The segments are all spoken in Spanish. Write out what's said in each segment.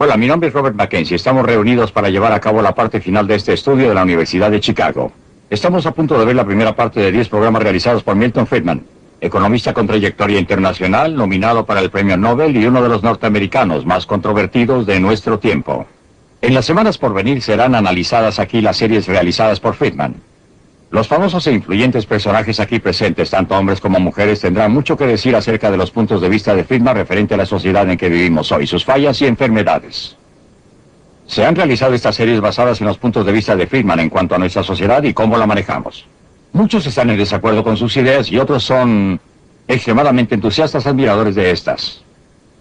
Hola, mi nombre es Robert Mackenzie. Estamos reunidos para llevar a cabo la parte final de este estudio de la Universidad de Chicago. Estamos a punto de ver la primera parte de 10 programas realizados por Milton Friedman, economista con trayectoria internacional, nominado para el Premio Nobel y uno de los norteamericanos más controvertidos de nuestro tiempo. En las semanas por venir serán analizadas aquí las series realizadas por Friedman. Los famosos e influyentes personajes aquí presentes, tanto hombres como mujeres, tendrán mucho que decir acerca de los puntos de vista de Friedman referente a la sociedad en que vivimos hoy, sus fallas y enfermedades. Se han realizado estas series basadas en los puntos de vista de Friedman en cuanto a nuestra sociedad y cómo la manejamos. Muchos están en desacuerdo con sus ideas y otros son extremadamente entusiastas admiradores de estas.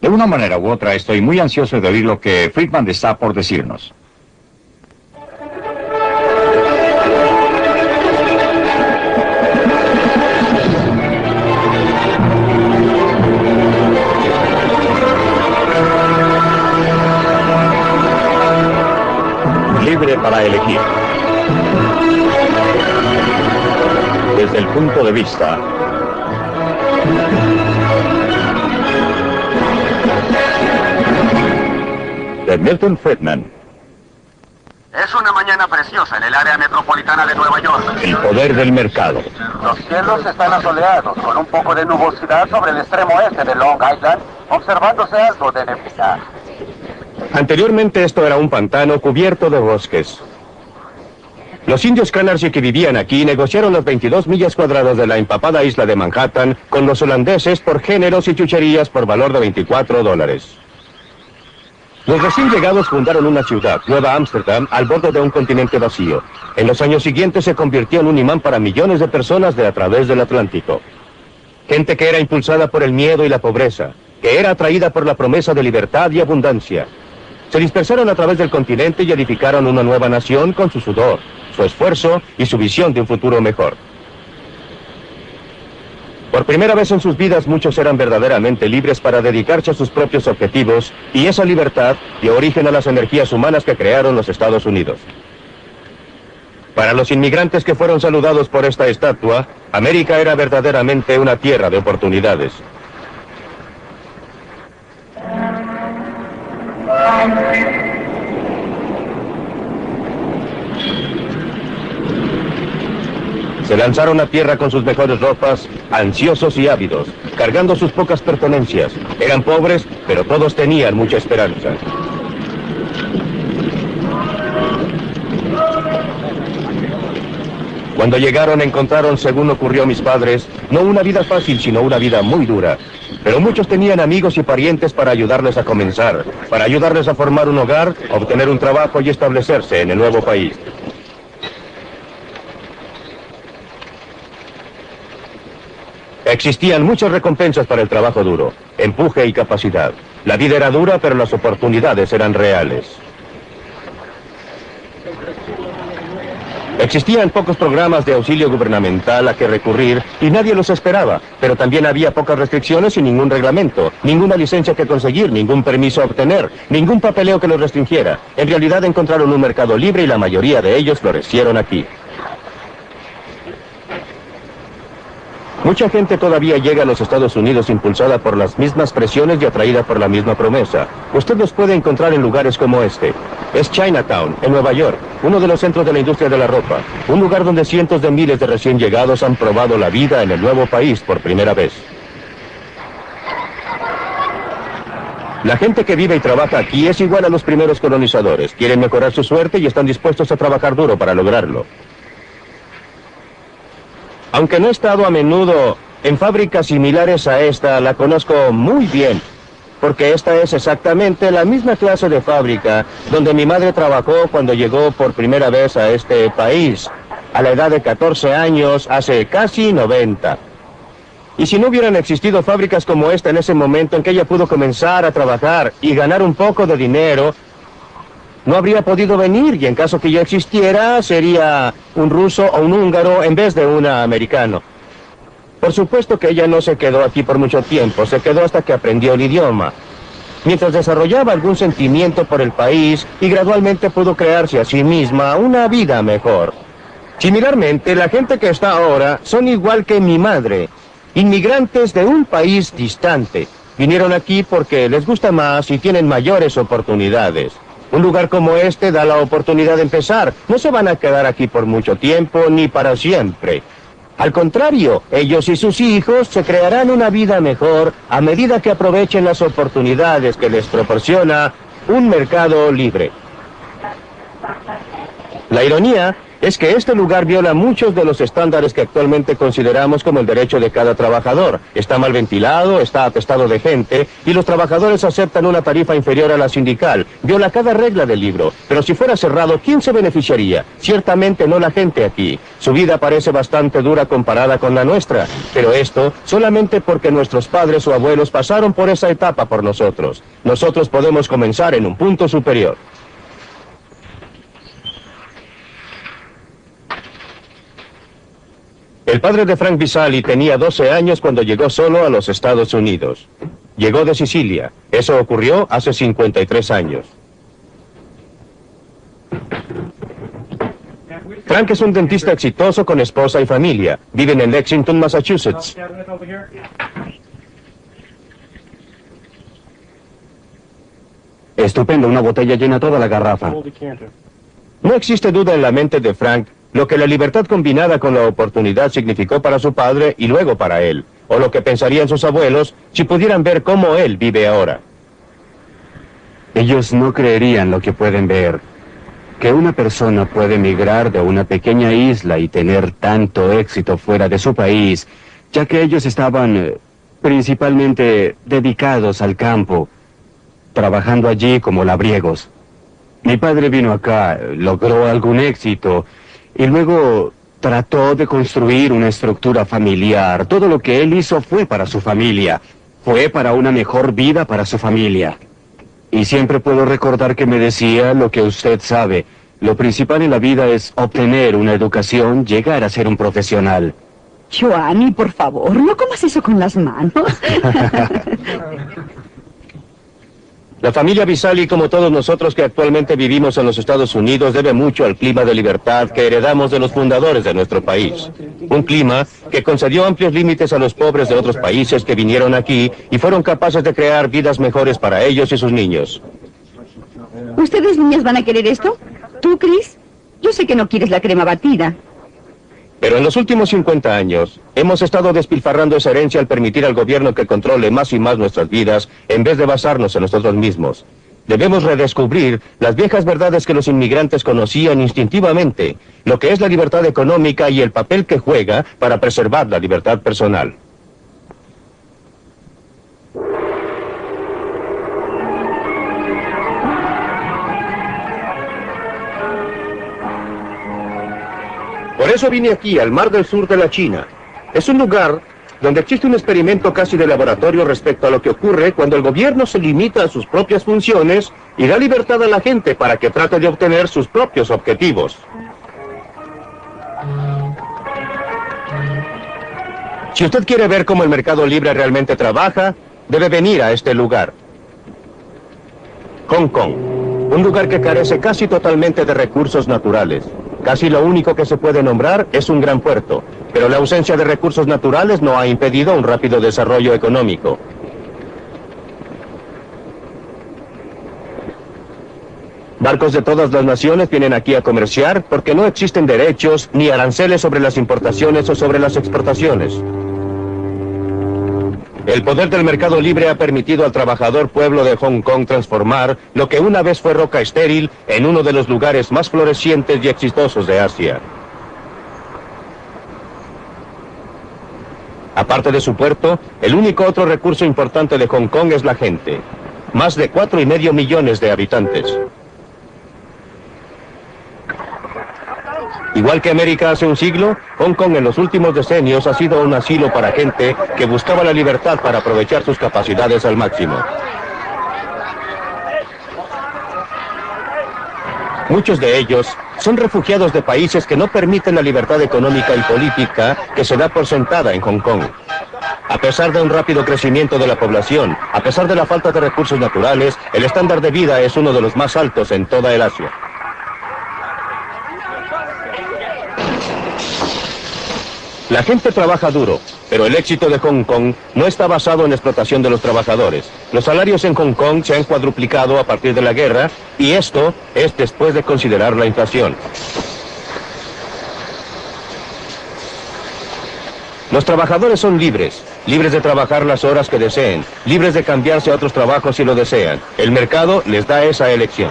De una manera u otra, estoy muy ansioso de oír lo que Friedman está por decirnos. Libre para elegir. Desde el punto de vista de Milton Friedman. Es una mañana preciosa en el área metropolitana de Nueva York. El poder del mercado. Los cielos están asoleados, con un poco de nubosidad sobre el extremo este de Long Island, observándose algo de neblina. Anteriormente esto era un pantano cubierto de bosques. Los indios Canarsie que vivían aquí negociaron las 22 millas cuadradas de la empapada isla de Manhattan con los holandeses por géneros y chucherías por valor de $24. Los recién llegados fundaron una ciudad, Nueva Ámsterdam, al borde de un continente vacío. En los años siguientes se convirtió en un imán para millones de personas de a través del Atlántico. Gente que era impulsada por el miedo y la pobreza, que era atraída por la promesa de libertad y abundancia. Se dispersaron a través del continente y edificaron una nueva nación con su sudor, su esfuerzo y su visión de un futuro mejor. Por primera vez en sus vidas muchos eran verdaderamente libres para dedicarse a sus propios objetivos y esa libertad dio origen a las energías humanas que crearon los Estados Unidos. Para los inmigrantes que fueron saludados por esta estatua, América era verdaderamente una tierra de oportunidades. Se lanzaron a tierra con sus mejores ropas, ansiosos y ávidos, cargando sus pocas pertenencias. Eran pobres, pero todos tenían mucha esperanza. Cuando llegaron encontraron, según ocurrió a mis padres, no una vida fácil, sino una vida muy dura. Pero muchos tenían amigos y parientes para ayudarles a comenzar, para ayudarles a formar un hogar, obtener un trabajo y establecerse en el nuevo país. Existían muchas recompensas para el trabajo duro, empuje y capacidad. La vida era dura, pero las oportunidades eran reales. Existían pocos programas de auxilio gubernamental a que recurrir y nadie los esperaba, pero también había pocas restricciones y ningún reglamento, ninguna licencia que conseguir, ningún permiso a obtener, ningún papeleo que los restringiera. En realidad encontraron un mercado libre y la mayoría de ellos florecieron aquí. Mucha gente todavía llega a los Estados Unidos impulsada por las mismas presiones y atraída por la misma promesa. Usted los puede encontrar en lugares como este. Es Chinatown, en Nueva York, uno de los centros de la industria de la ropa. Un lugar donde cientos de miles de recién llegados han probado la vida en el nuevo país por primera vez. La gente que vive y trabaja aquí es igual a los primeros colonizadores. Quieren mejorar su suerte y están dispuestos a trabajar duro para lograrlo. Aunque no he estado a menudo en fábricas similares a esta, la conozco muy bien, porque esta es exactamente la misma clase de fábrica donde mi madre trabajó cuando llegó por primera vez a este país, a la edad de 14 años, hace casi 90. Y si no hubieran existido fábricas como esta en ese momento en que ella pudo comenzar a trabajar y ganar un poco de dinero, no habría podido venir y en caso que yo existiera sería un ruso o un húngaro en vez de un americano. Por supuesto que ella no se quedó aquí por mucho tiempo, se quedó hasta que aprendió el idioma. Mientras desarrollaba algún sentimiento por el país y gradualmente pudo crearse a sí misma una vida mejor. Similarmente, la gente que está ahora son igual que mi madre, inmigrantes de un país distante. Vinieron aquí porque les gusta más y tienen mayores oportunidades. Un lugar como este da la oportunidad de empezar. No se van a quedar aquí por mucho tiempo ni para siempre. Al contrario, ellos y sus hijos se crearán una vida mejor a medida que aprovechen las oportunidades que les proporciona un mercado libre. La ironía es que este lugar viola muchos de los estándares que actualmente consideramos como el derecho de cada trabajador. Está mal ventilado, está atestado de gente, y los trabajadores aceptan una tarifa inferior a la sindical. Viola cada regla del libro. Pero si fuera cerrado, ¿quién se beneficiaría? Ciertamente no la gente aquí. Su vida parece bastante dura comparada con la nuestra. Pero esto solamente porque nuestros padres o abuelos pasaron por esa etapa por nosotros. Nosotros podemos comenzar en un punto superior. El padre de Frank Visali tenía 12 años cuando llegó solo a los Estados Unidos. Llegó de Sicilia. Eso ocurrió hace 53 años. Frank es un dentista exitoso con esposa y familia. Viven en Lexington, Massachusetts. Estupendo, una botella llena toda la garrafa. No existe duda en la mente de Frank lo que la libertad combinada con la oportunidad significó para su padre y luego para él, o lo que pensarían sus abuelos si pudieran ver cómo él vive ahora. Ellos no creerían lo que pueden ver. Que una persona puede emigrar de una pequeña isla y tener tanto éxito fuera de su país, ya que ellos estaban principalmente dedicados al campo, trabajando allí como labriegos. Mi padre vino acá, logró algún éxito, y luego trató de construir una estructura familiar. Todo lo que él hizo fue para su familia. Fue para una mejor vida para su familia. Y siempre puedo recordar que me decía lo que usted sabe. Lo principal en la vida es obtener una educación, llegar a ser un profesional. Joanny, por favor, no comas eso con las manos. La familia Visali, como todos nosotros que actualmente vivimos en los Estados Unidos, debe mucho al clima de libertad que heredamos de los fundadores de nuestro país. Un clima que concedió amplios límites a los pobres de otros países que vinieron aquí y fueron capaces de crear vidas mejores para ellos y sus niños. ¿Ustedes, niñas, van a querer esto? ¿Tú, Chris? Yo sé que no quieres la crema batida. Pero en los últimos 50 años, hemos estado despilfarrando esa herencia al permitir al gobierno que controle más y más nuestras vidas, en vez de basarnos en nosotros mismos. Debemos redescubrir las viejas verdades que los inmigrantes conocían instintivamente, lo que es la libertad económica y el papel que juega para preservar la libertad personal. Por eso vine aquí, al Mar del Sur de la China. Es un lugar donde existe un experimento casi de laboratorio respecto a lo que ocurre cuando el gobierno se limita a sus propias funciones y da libertad a la gente para que trate de obtener sus propios objetivos. Si usted quiere ver cómo el mercado libre realmente trabaja, debe venir a este lugar. Hong Kong, un lugar que carece casi totalmente de recursos naturales. Casi lo único que se puede nombrar es un gran puerto, pero la ausencia de recursos naturales no ha impedido un rápido desarrollo económico. Barcos de todas las naciones vienen aquí a comerciar porque no existen derechos ni aranceles sobre las importaciones o sobre las exportaciones. El poder del mercado libre ha permitido al trabajador pueblo de Hong Kong transformar lo que una vez fue roca estéril en uno de los lugares más florecientes y exitosos de Asia. Aparte de su puerto, el único otro recurso importante de Hong Kong es la gente. Más de 4,5 millones de habitantes. Igual que América hace un siglo, Hong Kong en los últimos decenios ha sido un asilo para gente que buscaba la libertad para aprovechar sus capacidades al máximo. Muchos de ellos son refugiados de países que no permiten la libertad económica y política que se da por sentada en Hong Kong. A pesar de un rápido crecimiento de la población, a pesar de la falta de recursos naturales, el estándar de vida es uno de los más altos en toda el Asia. La gente trabaja duro, pero el éxito de Hong Kong no está basado en la explotación de los trabajadores. Los salarios en Hong Kong se han cuadruplicado a partir de la guerra, y esto es después de considerar la inflación. Los trabajadores son libres, libres de trabajar las horas que deseen, libres de cambiarse a otros trabajos si lo desean. El mercado les da esa elección.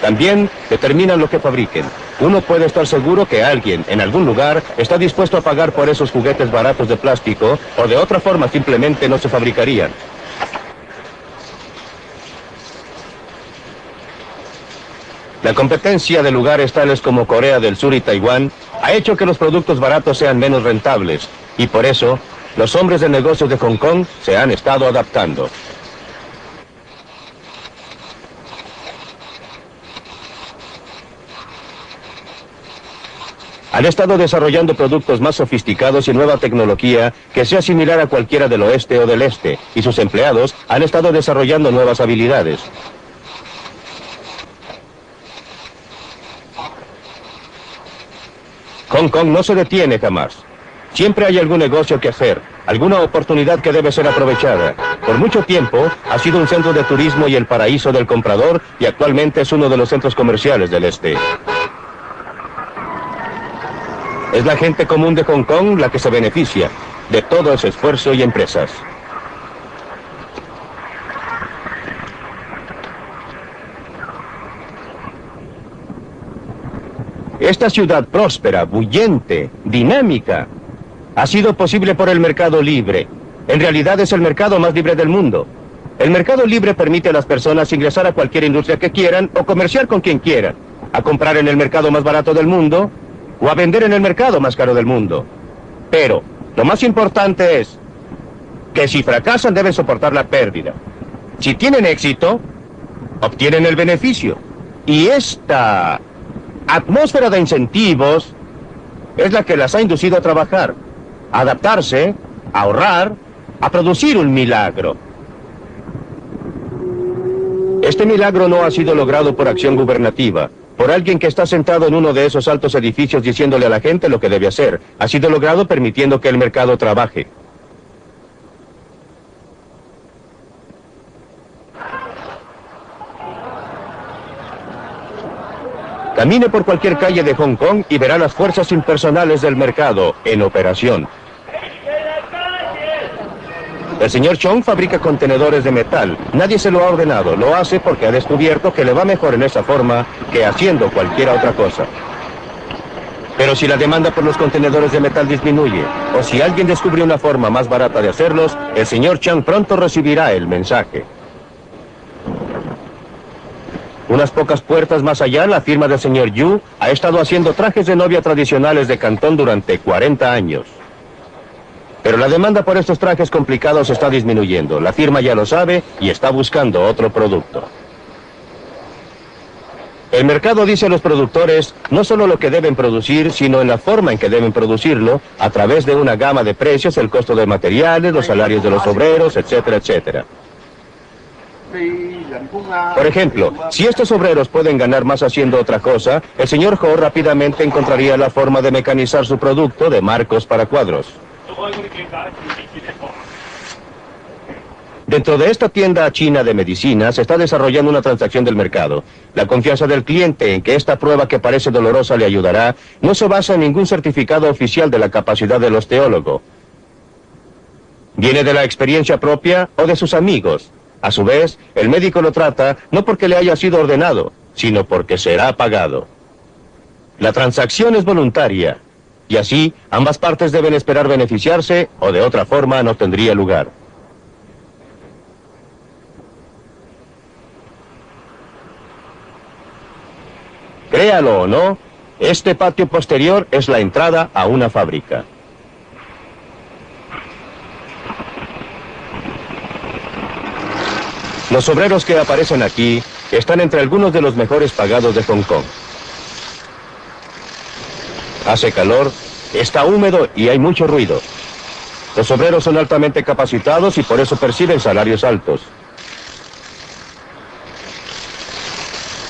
También determinan lo que fabriquen. Uno puede estar seguro que alguien, en algún lugar, está dispuesto a pagar por esos juguetes baratos de plástico, o de otra forma simplemente no se fabricarían. La competencia de lugares tales como Corea del Sur y Taiwán ha hecho que los productos baratos sean menos rentables, y por eso, los hombres de negocios de Hong Kong se han estado adaptando. Han estado desarrollando productos más sofisticados y nueva tecnología que sea similar a cualquiera del oeste o del este, y sus empleados han estado desarrollando nuevas habilidades. Hong Kong no se detiene jamás. Siempre hay algún negocio que hacer, alguna oportunidad que debe ser aprovechada. Por mucho tiempo ha sido un centro de turismo y el paraíso del comprador, y actualmente es uno de los centros comerciales del este. Es la gente común de Hong Kong la que se beneficia de todo ese esfuerzo y empresas. Esta ciudad próspera, bullente, dinámica, ha sido posible por el mercado libre. En realidad es el mercado más libre del mundo. El mercado libre permite a las personas ingresar a cualquier industria que quieran o comerciar con quien quieran, a comprar en el mercado más barato del mundo o a vender en el mercado más caro del mundo. Pero lo más importante es que si fracasan deben soportar la pérdida. Si tienen éxito, obtienen el beneficio. Y esta atmósfera de incentivos es la que las ha inducido a trabajar, a adaptarse, a ahorrar, a producir un milagro. Este milagro no ha sido logrado por acción gubernativa, por alguien que está sentado en uno de esos altos edificios diciéndole a la gente lo que debe hacer. Ha sido logrado permitiendo que el mercado trabaje. Camine por cualquier calle de Hong Kong y verá las fuerzas impersonales del mercado en operación. El señor Chong fabrica contenedores de metal. Nadie se lo ha ordenado. Lo hace porque ha descubierto que le va mejor en esa forma que haciendo cualquier otra cosa. Pero si la demanda por los contenedores de metal disminuye, o si alguien descubre una forma más barata de hacerlos, el señor Chang pronto recibirá el mensaje. Unas pocas puertas más allá, la firma del señor Yu ha estado haciendo trajes de novia tradicionales de Cantón durante 40 años. Pero la demanda por estos trajes complicados está disminuyendo. La firma ya lo sabe y está buscando otro producto. El mercado dice a los productores no solo lo que deben producir, sino en la forma en que deben producirlo, a través de una gama de precios, el costo de materiales, los salarios de los obreros, etcétera, etcétera. Por ejemplo, si estos obreros pueden ganar más haciendo otra cosa, el señor Ho rápidamente encontraría la forma de mecanizar su producto de marcos para cuadros. Dentro de esta tienda china de medicinas se está desarrollando una transacción del mercado. La confianza del cliente en que esta prueba que parece dolorosa le ayudará no se basa en ningún certificado oficial de la capacidad del osteólogo. Viene de la experiencia propia o de sus amigos. A su vez, el médico lo trata no porque le haya sido ordenado, sino porque será pagado. La transacción es voluntaria, y así ambas partes deben esperar beneficiarse o de otra forma no tendría lugar. Créalo o no, este patio posterior es la entrada a una fábrica. Los obreros que aparecen aquí están entre algunos de los mejores pagados de Hong Kong. Hace calor, está húmedo y hay mucho ruido. Los obreros son altamente capacitados y por eso perciben salarios altos.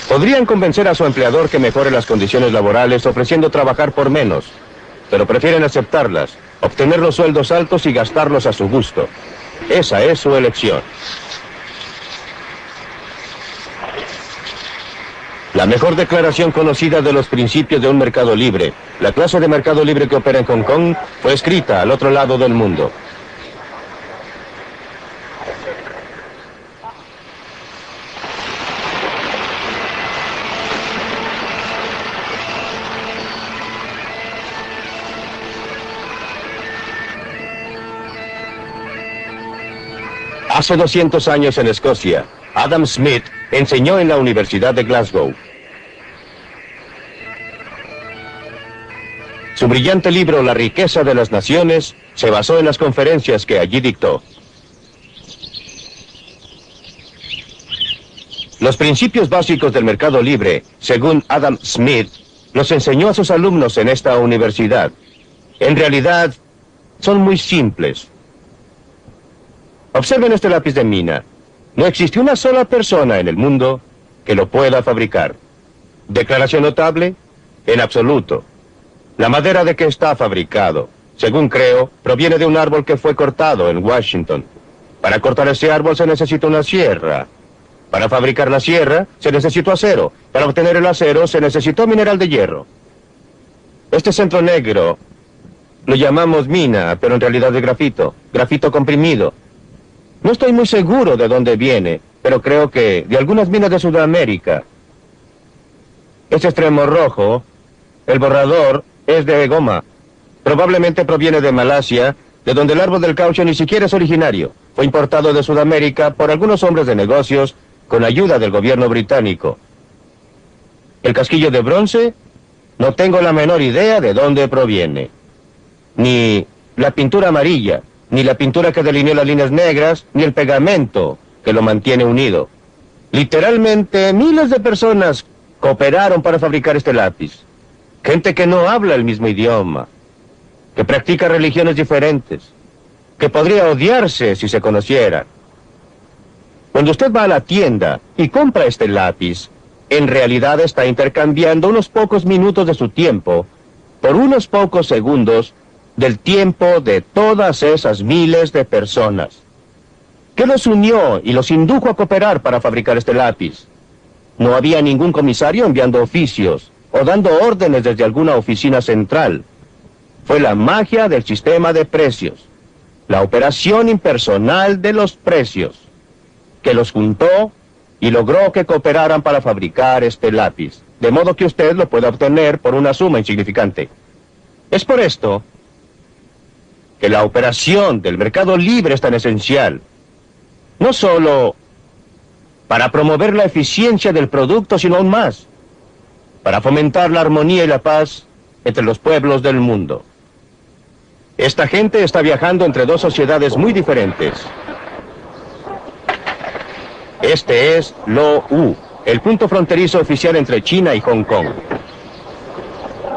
Podrían convencer a su empleador que mejore las condiciones laborales ofreciendo trabajar por menos. pero prefieren aceptarlas, obtener los sueldos altos y gastarlos a su gusto. Esa es su elección. La mejor declaración conocida de los principios de un mercado libre, la clase de mercado libre que opera en Hong Kong, fue escrita al otro lado del mundo. Hace 200 años en Escocia, Adam Smith enseñó en la Universidad de Glasgow. Su brillante libro La riqueza de las naciones se basó en las conferencias que allí dictó. Los principios básicos del mercado libre, según Adam Smith, los enseñó a sus alumnos en esta universidad. En realidad, son muy simples. Observen este lápiz de mina. No existe una sola persona en el mundo que lo pueda fabricar. ¿Declaración notable? En absoluto. La madera de que está fabricado, según creo, proviene de un árbol que fue cortado en Washington. Para cortar ese árbol se necesita una sierra. Para fabricar la sierra se necesitó acero. Para obtener el acero se necesitó mineral de hierro. Este centro negro lo llamamos mina, pero en realidad es grafito comprimido. No estoy muy seguro de dónde viene, pero creo que de algunas minas de Sudamérica. Este extremo rojo, el borrador, es de goma. Probablemente proviene de Malasia, de donde el árbol del caucho ni siquiera es originario. Fue importado de Sudamérica por algunos hombres de negocios con ayuda del gobierno británico. El casquillo de bronce, no tengo la menor idea de dónde proviene. Ni la pintura amarilla, ni la pintura que delineó las líneas negras, ni el pegamento que lo mantiene unido. Literalmente, miles de personas cooperaron para fabricar este lápiz. Gente que no habla el mismo idioma, que practica religiones diferentes, que podría odiarse si se conocieran. Cuando usted va a la tienda y compra este lápiz, en realidad está intercambiando unos pocos minutos de su tiempo por unos pocos segundos del tiempo de todas esas miles de personas. ¿Qué los unió y los indujo a cooperar para fabricar este lápiz? No había ningún comisario enviando oficios o dando órdenes desde alguna oficina central. Fue la magia del sistema de precios, la operación impersonal de los precios, que los juntó y logró que cooperaran para fabricar este lápiz, de modo que usted lo pueda obtener por una suma insignificante. Es por esto que la operación del mercado libre es tan esencial, no solo para promover la eficiencia del producto, sino aún más, para fomentar la armonía y la paz entre los pueblos del mundo. Esta gente está viajando entre dos sociedades muy diferentes. Este es Lo U, el punto fronterizo oficial entre China y Hong Kong.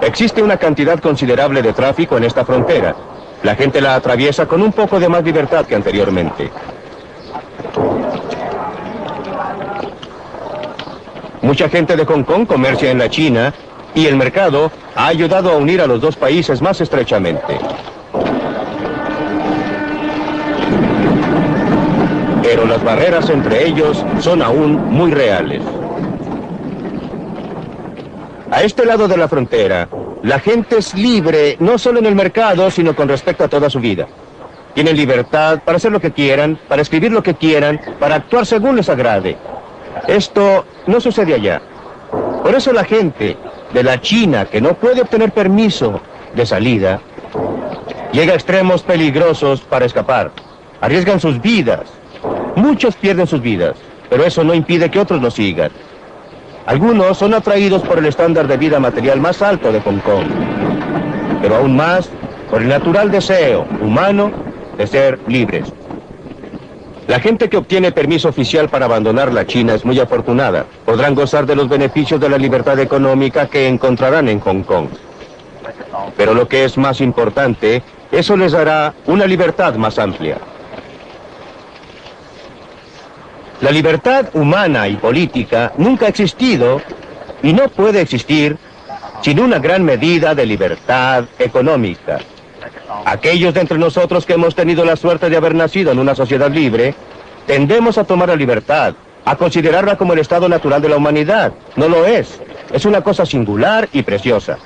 Existe una cantidad considerable de tráfico en esta frontera. La gente la atraviesa con un poco de más libertad que anteriormente. Mucha gente de Hong Kong comercia en la China y el mercado ha ayudado a unir a los dos países más estrechamente. Pero las barreras entre ellos son aún muy reales. A este lado de la frontera, la gente es libre no solo en el mercado, sino con respecto a toda su vida. Tienen libertad para hacer lo que quieran, para escribir lo que quieran, para actuar según les agrade. Esto no sucede allá. Por eso la gente de la China, que no puede obtener permiso de salida, llega a extremos peligrosos para escapar. Arriesgan sus vidas. Muchos pierden sus vidas, pero eso no impide que otros lo sigan. Algunos son atraídos por el estándar de vida material más alto de Hong Kong, pero aún más por el natural deseo humano de ser libres. La gente que obtiene permiso oficial para abandonar la China es muy afortunada. Podrán gozar de los beneficios de la libertad económica que encontrarán en Hong Kong. Pero lo que es más importante, eso les dará una libertad más amplia. La libertad humana y política nunca ha existido y no puede existir sin una gran medida de libertad económica. Aquellos de entre nosotros que hemos tenido la suerte de haber nacido en una sociedad libre, tendemos a tomar la libertad, a considerarla como el estado natural de la humanidad. No lo es. Es una cosa singular y preciosa.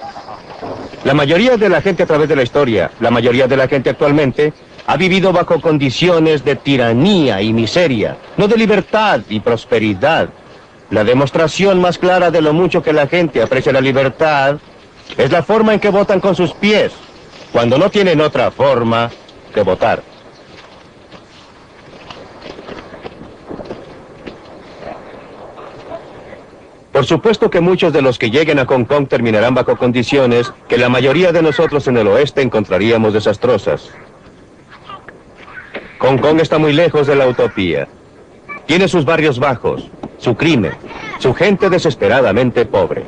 La mayoría de la gente a través de la historia, la mayoría de la gente actualmente, ha vivido bajo condiciones de tiranía y miseria, no de libertad y prosperidad. La demostración más clara de lo mucho que la gente aprecia la libertad es la forma en que votan con sus pies, cuando no tienen otra forma de votar. Por supuesto que muchos de los que lleguen a Hong Kong terminarán bajo condiciones que la mayoría de nosotros en el oeste encontraríamos desastrosas. Hong Kong está muy lejos de la utopía. Tiene sus barrios bajos, su crimen, su gente desesperadamente pobre.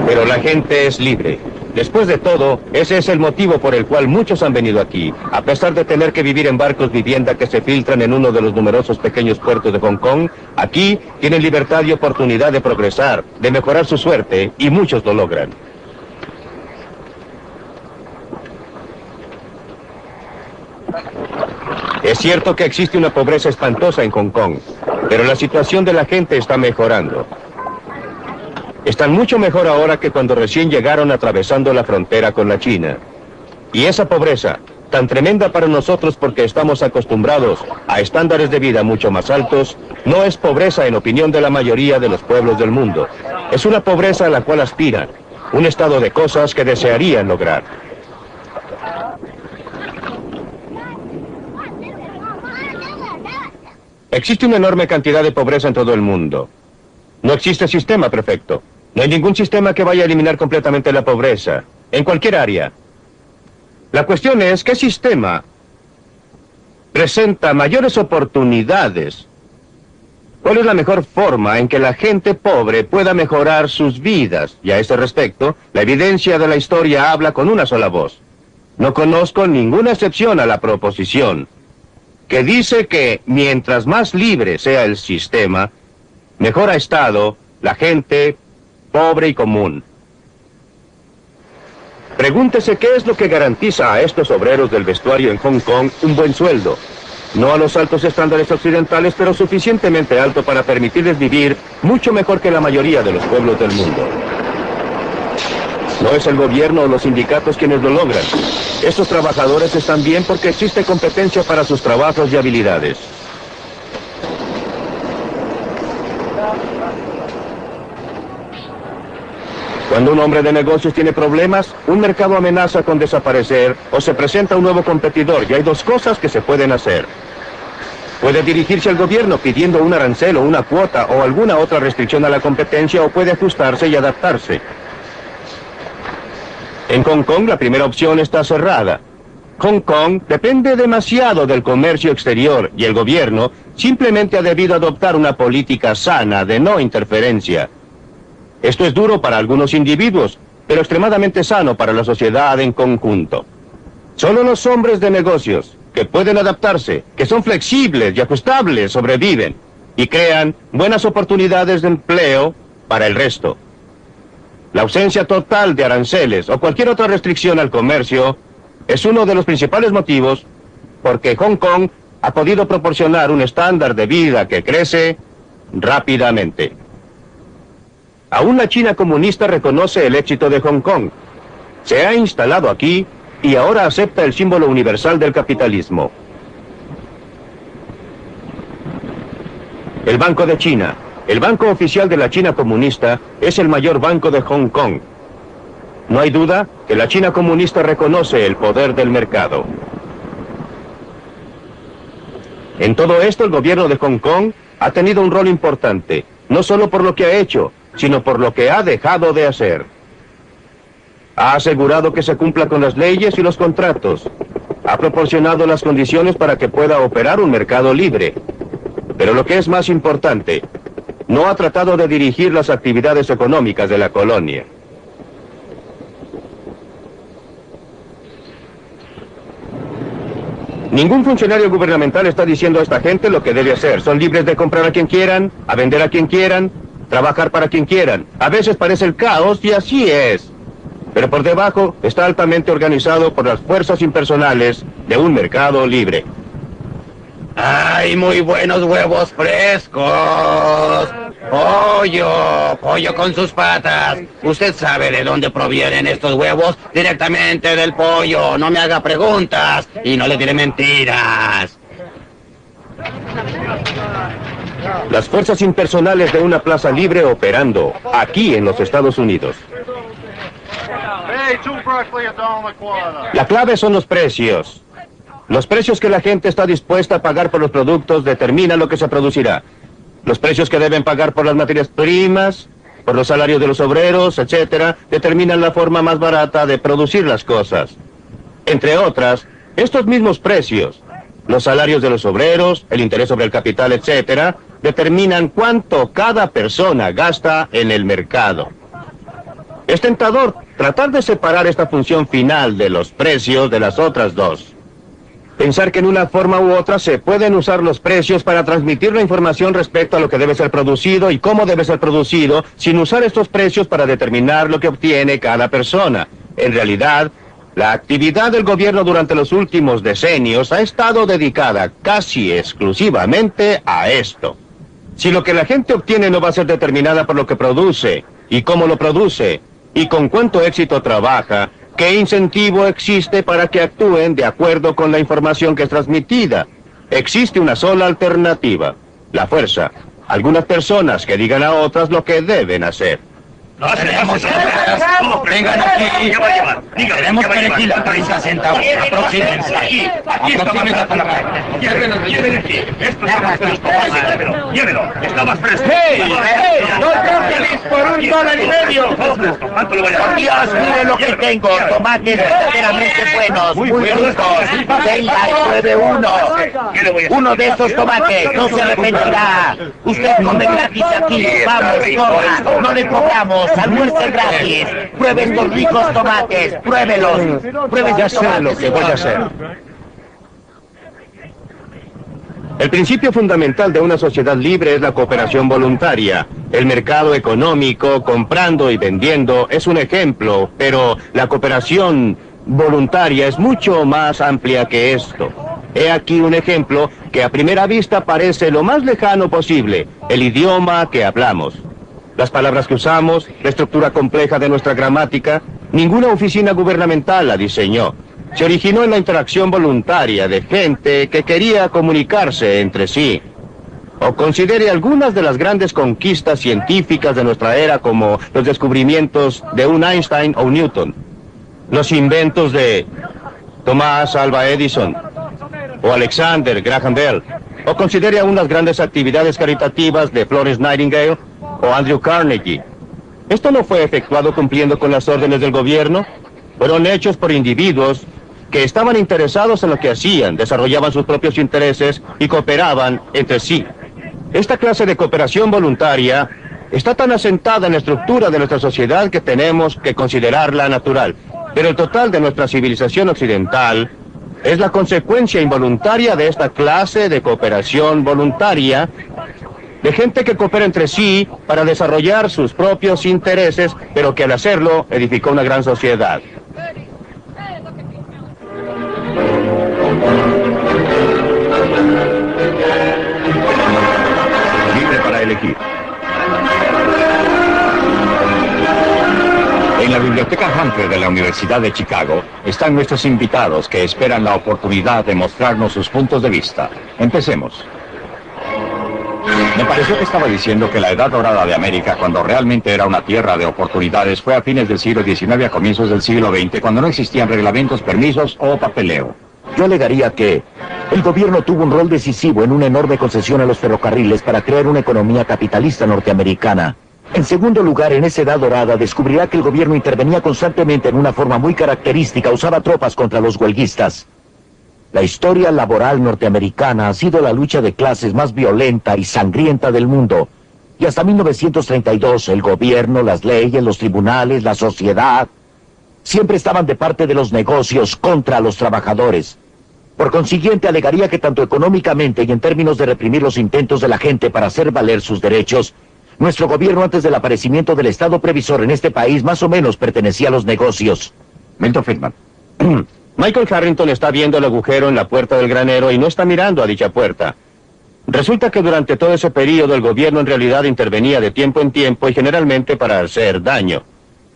Pero la gente es libre. Después de todo, ese es el motivo por el cual muchos han venido aquí, a pesar de tener que vivir en barcos vivienda que se filtran en uno de los numerosos pequeños puertos de Hong Kong. Aquí tienen libertad y oportunidad de progresar, de mejorar su suerte, y muchos lo logran. Es cierto que existe una pobreza espantosa en Hong Kong, pero la situación de la gente está mejorando. Están mucho mejor ahora que cuando recién llegaron atravesando la frontera con la China. Y esa pobreza, tan tremenda para nosotros porque estamos acostumbrados a estándares de vida mucho más altos, no es pobreza en opinión de la mayoría de los pueblos del mundo. Es una pobreza a la cual aspiran, un estado de cosas que desearían lograr. Existe una enorme cantidad de pobreza en todo el mundo. No existe sistema perfecto. No hay ningún sistema que vaya a eliminar completamente la pobreza, en cualquier área. La cuestión es, ¿qué sistema presenta mayores oportunidades? ¿Cuál es la mejor forma en que la gente pobre pueda mejorar sus vidas? Y a ese respecto, la evidencia de la historia habla con una sola voz. No conozco ninguna excepción a la proposición, que dice que mientras más libre sea el sistema, mejor ha estado la gente pobre y común. Pregúntese qué es lo que garantiza a estos obreros del vestuario en Hong Kong un buen sueldo. No a los altos estándares occidentales, pero suficientemente alto para permitirles vivir mucho mejor que la mayoría de los pueblos del mundo. No es el gobierno o los sindicatos quienes lo logran. Estos trabajadores están bien porque existe competencia para sus trabajos y habilidades. Cuando un hombre de negocios tiene problemas, un mercado amenaza con desaparecer o se presenta un nuevo competidor y hay dos cosas que se pueden hacer. Puede dirigirse al gobierno pidiendo un arancel o una cuota o alguna otra restricción a la competencia o puede ajustarse y adaptarse. En Hong Kong la primera opción está cerrada. Hong Kong depende demasiado del comercio exterior y el gobierno simplemente ha debido adoptar una política sana de no interferencia. Esto es duro para algunos individuos, pero extremadamente sano para la sociedad en conjunto. Solo los hombres de negocios, que pueden adaptarse, que son flexibles y ajustables, sobreviven y crean buenas oportunidades de empleo para el resto. La ausencia total de aranceles o cualquier otra restricción al comercio es uno de los principales motivos porque Hong Kong ha podido proporcionar un estándar de vida que crece rápidamente. Aún la China comunista reconoce el éxito de Hong Kong. Se ha instalado aquí y ahora acepta el símbolo universal del capitalismo. El Banco de China, el banco oficial de la China comunista, es el mayor banco de Hong Kong. No hay duda que la China comunista reconoce el poder del mercado. En todo esto, el gobierno de Hong Kong ha tenido un rol importante, no solo por lo que ha hecho, sino por lo que ha dejado de hacer. Ha asegurado que se cumpla con las leyes y los contratos. Ha proporcionado las condiciones para que pueda operar un mercado libre. Pero lo que es más importante, no ha tratado de dirigir las actividades económicas de la colonia. Ningún funcionario gubernamental está diciendo a esta gente lo que debe hacer. Son libres de comprar a quien quieran, a vender a quien quieran, trabajar para quien quieran. A veces parece el caos y así es. Pero por debajo está altamente organizado por las fuerzas impersonales de un mercado libre. ¡Ay, muy buenos huevos frescos! ¡Pollo con sus patas! ¿Usted sabe de dónde provienen estos huevos? Directamente del pollo. No me haga preguntas y no le diré mentiras. Las fuerzas impersonales de una plaza libre operando aquí en los Estados Unidos. La clave son los precios. Los precios que la gente está dispuesta a pagar por los productos determinan lo que se producirá. Los precios que deben pagar por las materias primas, por los salarios de los obreros, etcétera, determinan la forma más barata de producir las cosas. Entre otras, estos mismos precios, los salarios de los obreros, el interés sobre el capital, etcétera, determinan cuánto cada persona gasta en el mercado. Es tentador tratar de separar esta función final de los precios de las otras dos. Pensar que en una forma u otra se pueden usar los precios para transmitir la información respecto a lo que debe ser producido y cómo debe ser producido, sin usar estos precios para determinar lo que obtiene cada persona. En realidad, la actividad del gobierno durante los últimos decenios ha estado dedicada casi exclusivamente a esto. Si lo que la gente obtiene no va a ser determinada por lo que produce, y cómo lo produce, y con cuánto éxito trabaja, ¿qué incentivo existe para que actúen de acuerdo con la información que es transmitida? Existe una sola alternativa, la fuerza. Algunas personas que digan a otras lo que deben hacer. ¡No tenemos! ¡Vengan aquí! Tenemos perejil a 30 centavos. Aproxímense. Aproxímense a la calle. Llévenlo aquí. Esto está más fresco. Llévelo. Está más fresco. ¡Hey! ¡No cambies por $1.50! ¿Cuánto le voy a dar? Dios, mire lo que tengo. Tomates verdaderamente buenos. Muy ricos. Venga y pruebe uno. Uno de estos tomates. No se arrepentirá. Usted come gratis aquí. Vamos, coma. No le cobramos. Almuerce gratis. Pruebe estos ricos tomates. Pruébelos. Pruebe Ya sé lo que voy a hacer. El principio fundamental de una sociedad libre es la cooperación voluntaria. El mercado económico, comprando y vendiendo, es un ejemplo, pero la cooperación voluntaria es mucho más amplia que esto. He aquí un ejemplo que a primera vista parece lo más lejano posible: el idioma que hablamos. Las palabras que usamos, la estructura compleja de nuestra gramática, ninguna oficina gubernamental la diseñó. Se originó en la interacción voluntaria de gente que quería comunicarse entre sí. O considere algunas de las grandes conquistas científicas de nuestra era, como los descubrimientos de un Einstein o un Newton, los inventos de Thomas Alva Edison o Alexander Graham Bell, o considere aún las grandes actividades caritativas de Florence Nightingale o Andrew Carnegie. Esto no fue efectuado cumpliendo con las órdenes del gobierno. Fueron hechos por individuos que estaban interesados en lo que hacían, desarrollaban sus propios intereses y cooperaban entre sí. Esta clase de cooperación voluntaria está tan asentada en la estructura de nuestra sociedad que tenemos que considerarla natural. Pero el total de nuestra civilización occidental es la consecuencia involuntaria de esta clase de cooperación voluntaria, de gente que coopera entre sí para desarrollar sus propios intereses, pero que al hacerlo edificó una gran sociedad. Libre para elegir. En la Biblioteca Hunter de la Universidad de Chicago están nuestros invitados que esperan la oportunidad de mostrarnos sus puntos de vista. Empecemos. Me pareció que estaba diciendo que la edad dorada de América, cuando realmente era una tierra de oportunidades, fue a fines del siglo XIX a comienzos del siglo XX, cuando no existían reglamentos, permisos o papeleo. Yo alegaría que el gobierno tuvo un rol decisivo en una enorme concesión a los ferrocarriles para crear una economía capitalista norteamericana. En segundo lugar, en esa edad dorada descubrirá que el gobierno intervenía constantemente en una forma muy característica, usaba tropas contra los huelguistas. La historia laboral norteamericana ha sido la lucha de clases más violenta y sangrienta del mundo. Y hasta 1932, el gobierno, las leyes, los tribunales, la sociedad, siempre estaban de parte de los negocios contra los trabajadores. Por consiguiente, alegaría que tanto económicamente y en términos de reprimir los intentos de la gente para hacer valer sus derechos, nuestro gobierno antes del aparecimiento del Estado previsor en este país más o menos pertenecía a los negocios. Milton Friedman. Michael Harrington está viendo el agujero en la puerta del granero y no está mirando a dicha puerta. Resulta que durante todo ese periodo el gobierno en realidad intervenía de tiempo en tiempo y generalmente para hacer daño.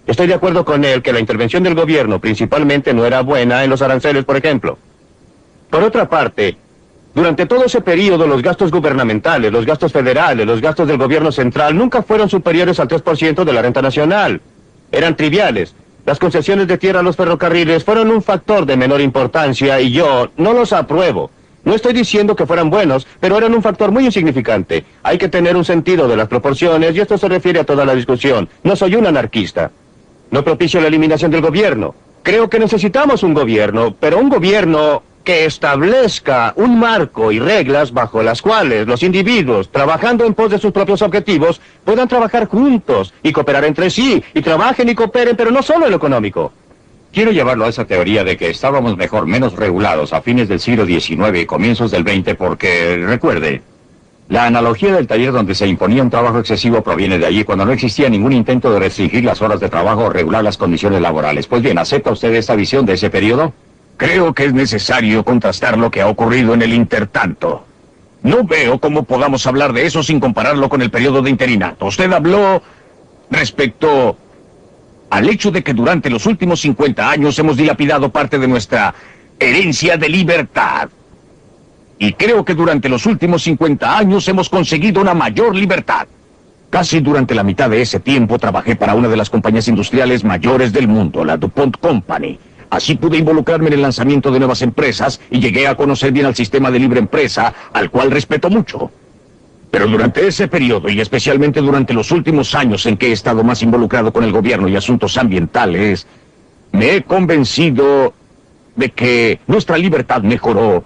Estoy de acuerdo con él que la intervención del gobierno principalmente no era buena en los aranceles, por ejemplo. Por otra parte, durante todo ese periodo los gastos gubernamentales, los gastos federales, los gastos del gobierno central nunca fueron superiores al 3% de la renta nacional. Eran triviales. Las concesiones de tierra a los ferrocarriles fueron un factor de menor importancia y yo no los apruebo. No estoy diciendo que fueran buenos, pero eran un factor muy insignificante. Hay que tener un sentido de las proporciones y esto se refiere a toda la discusión. No soy un anarquista. No propicio la eliminación del gobierno. Creo que necesitamos un gobierno, pero un gobierno que establezca un marco y reglas bajo las cuales los individuos, trabajando en pos de sus propios objetivos, puedan trabajar juntos y cooperar entre sí, y trabajen y cooperen, pero no solo en lo económico. Quiero llevarlo a esa teoría de que estábamos mejor, menos regulados a fines del siglo XIX y comienzos del XX porque, recuerde, la analogía del taller donde se imponía un trabajo excesivo proviene de allí cuando no existía ningún intento de restringir las horas de trabajo o regular las condiciones laborales. Pues bien, ¿acepta usted esta visión de ese periodo? Creo que es necesario contrastar lo que ha ocurrido en el intertanto. No veo cómo podamos hablar de eso sin compararlo con el periodo de interinato. Usted habló respecto al hecho de que durante los últimos 50 años hemos dilapidado parte de nuestra herencia de libertad. Y creo que durante los últimos 50 años hemos conseguido una mayor libertad. Casi durante la mitad de ese tiempo trabajé para una de las compañías industriales mayores del mundo, la DuPont Company. Así pude involucrarme en el lanzamiento de nuevas empresas y llegué a conocer bien al sistema de libre empresa, al cual respeto mucho. Pero durante ese periodo, y especialmente durante los últimos años en que he estado más involucrado con el gobierno y asuntos ambientales, me he convencido de que nuestra libertad mejoró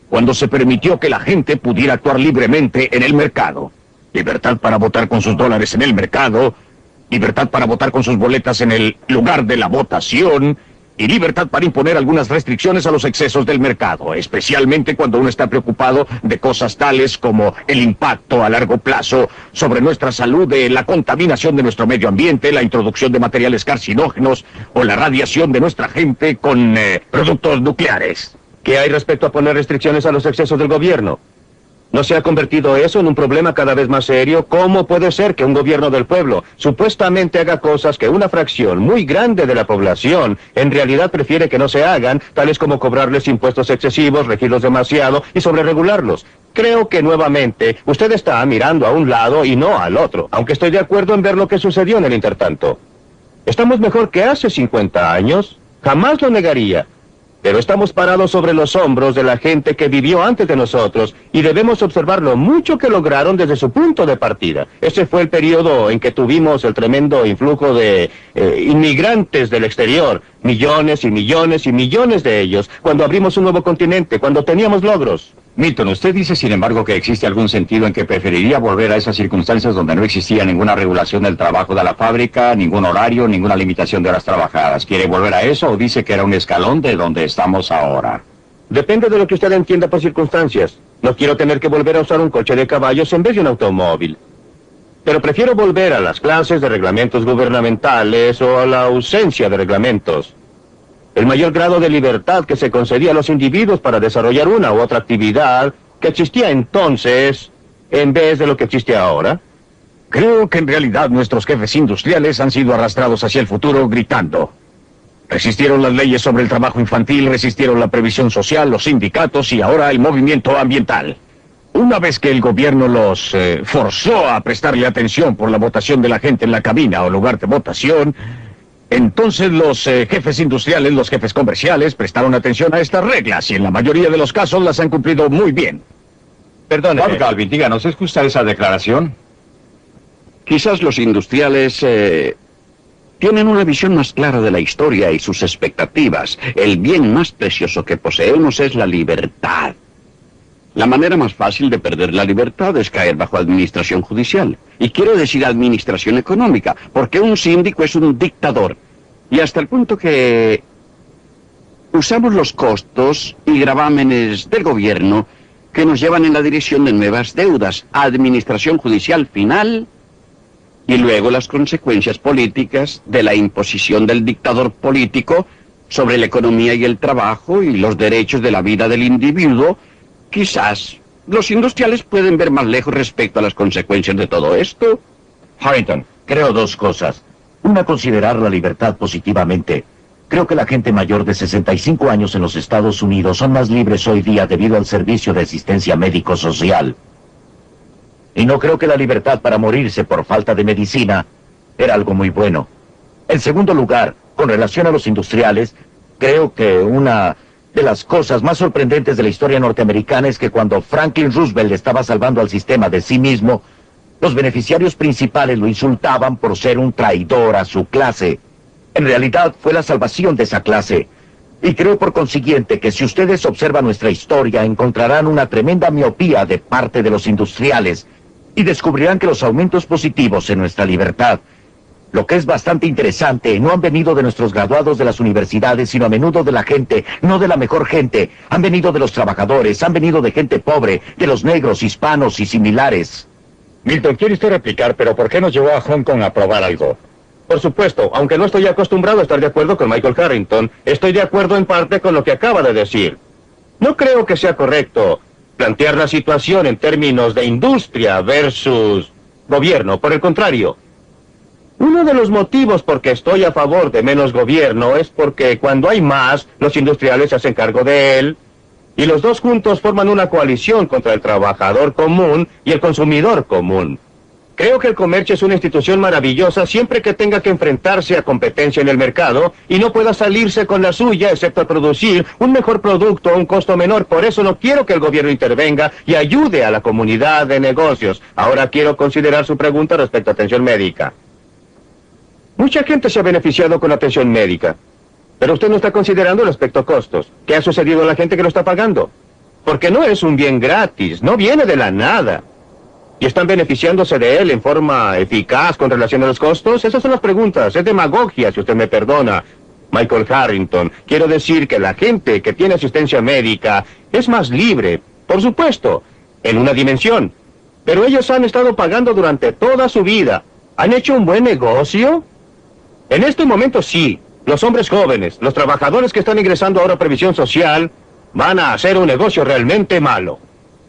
cuando se permitió que la gente pudiera actuar libremente en el mercado. Libertad para votar con sus dólares en el mercado, libertad para votar con sus boletas en el lugar de la votación, y libertad para imponer algunas restricciones a los excesos del mercado, especialmente cuando uno está preocupado de cosas tales como el impacto a largo plazo sobre nuestra salud de la contaminación de nuestro medio ambiente, la introducción de materiales carcinógenos o la radiación de nuestra gente con productos nucleares. ¿Qué hay respecto a poner restricciones a los excesos del gobierno? ¿No se ha convertido eso en un problema cada vez más serio? ¿Cómo puede ser que un gobierno del pueblo supuestamente haga cosas que una fracción muy grande de la población en realidad prefiere que no se hagan, tales como cobrarles impuestos excesivos, regirlos demasiado y sobreregularlos? Creo que nuevamente usted está mirando a un lado y no al otro, aunque estoy de acuerdo en ver lo que sucedió en el intertanto. ¿Estamos mejor que hace 50 años? Jamás lo negaría. Pero estamos parados sobre los hombros de la gente que vivió antes de nosotros y debemos observar lo mucho que lograron desde su punto de partida. Ese fue el periodo en que tuvimos el tremendo influjo de inmigrantes del exterior, millones y millones y millones de ellos, cuando abrimos un nuevo continente, cuando teníamos logros. Milton, usted dice, sin embargo, que existe algún sentido en que preferiría volver a esas circunstancias donde no existía ninguna regulación del trabajo de la fábrica, ningún horario, ninguna limitación de horas trabajadas. ¿Quiere volver a eso o dice que era un escalón de donde estamos ahora? Depende de lo que usted entienda por circunstancias. No quiero tener que volver a usar un coche de caballos en vez de un automóvil. Pero prefiero volver a las clases de reglamentos gubernamentales o a la ausencia de reglamentos. El mayor grado de libertad que se concedía a los individuos para desarrollar una u otra actividad que existía entonces en vez de lo que existe ahora. Creo que en realidad nuestros jefes industriales han sido arrastrados hacia el futuro gritando. Resistieron las leyes sobre el trabajo infantil, resistieron la previsión social, los sindicatos y ahora el movimiento ambiental. Una vez que el gobierno los forzó a prestarle atención por la votación de la gente en la cabina o lugar de votación, entonces los jefes industriales, los jefes comerciales, prestaron atención a estas reglas y en la mayoría de los casos las han cumplido muy bien. Perdone. Bob Galvin, díganos, ¿es justa esa declaración? Quizás los industriales tienen una visión más clara de la historia y sus expectativas. El bien más precioso que poseemos es la libertad. La manera más fácil de perder la libertad es caer bajo administración judicial. Y quiero decir administración económica, porque un síndico es un dictador. Y hasta el punto que usamos los costos y gravámenes del gobierno que nos llevan en la dirección de nuevas deudas, administración judicial final y luego las consecuencias políticas de la imposición del dictador político sobre la economía y el trabajo y los derechos de la vida del individuo. Quizás los industriales pueden ver más lejos respecto a las consecuencias de todo esto. Harrington, creo dos cosas. Una, considerar la libertad positivamente. Creo que la gente mayor de 65 años en los Estados Unidos son más libres hoy día debido al servicio de asistencia médico-social. Y no creo que la libertad para morirse por falta de medicina era algo muy bueno. En segundo lugar, con relación a los industriales, creo que una de las cosas más sorprendentes de la historia norteamericana es que cuando Franklin Roosevelt estaba salvando al sistema de sí mismo, los beneficiarios principales lo insultaban por ser un traidor a su clase. En realidad fue la salvación de esa clase. Y creo por consiguiente que si ustedes observan nuestra historia encontrarán una tremenda miopía de parte de los industriales y descubrirán que los aumentos positivos en nuestra libertad, lo que es bastante interesante, no han venido de nuestros graduados de las universidades, sino a menudo de la gente, no de la mejor gente. Han venido de los trabajadores, han venido de gente pobre, de los negros, hispanos y similares. Milton, quiere usted replicar, pero ¿por qué nos llevó a Hong Kong a probar algo? Por supuesto, aunque no estoy acostumbrado a estar de acuerdo con Michael Harrington, estoy de acuerdo en parte con lo que acaba de decir. No creo que sea correcto plantear la situación en términos de industria versus gobierno. Por el contrario, uno de los motivos por que estoy a favor de menos gobierno es porque cuando hay más, los industriales se hacen cargo de él, y los dos juntos forman una coalición contra el trabajador común y el consumidor común. Creo que el comercio es una institución maravillosa siempre que tenga que enfrentarse a competencia en el mercado y no pueda salirse con la suya excepto al producir un mejor producto a un costo menor. Por eso no quiero que el gobierno intervenga y ayude a la comunidad de negocios. Ahora quiero considerar su pregunta respecto a atención médica. Mucha gente se ha beneficiado con atención médica, pero usted no está considerando el aspecto costos. ¿Qué ha sucedido a la gente que lo está pagando? Porque no es un bien gratis, no viene de la nada. ¿Y están beneficiándose de él en forma eficaz con relación a los costos? Esas son las preguntas. Es demagogia, si usted me perdona, Michael Harrington. Quiero decir que la gente que tiene asistencia médica es más libre, por supuesto, en una dimensión. Pero ellos han estado pagando durante toda su vida. ¿Han hecho un buen negocio? En este momento sí. Los hombres jóvenes, los trabajadores que están ingresando ahora a previsión social, van a hacer un negocio realmente malo.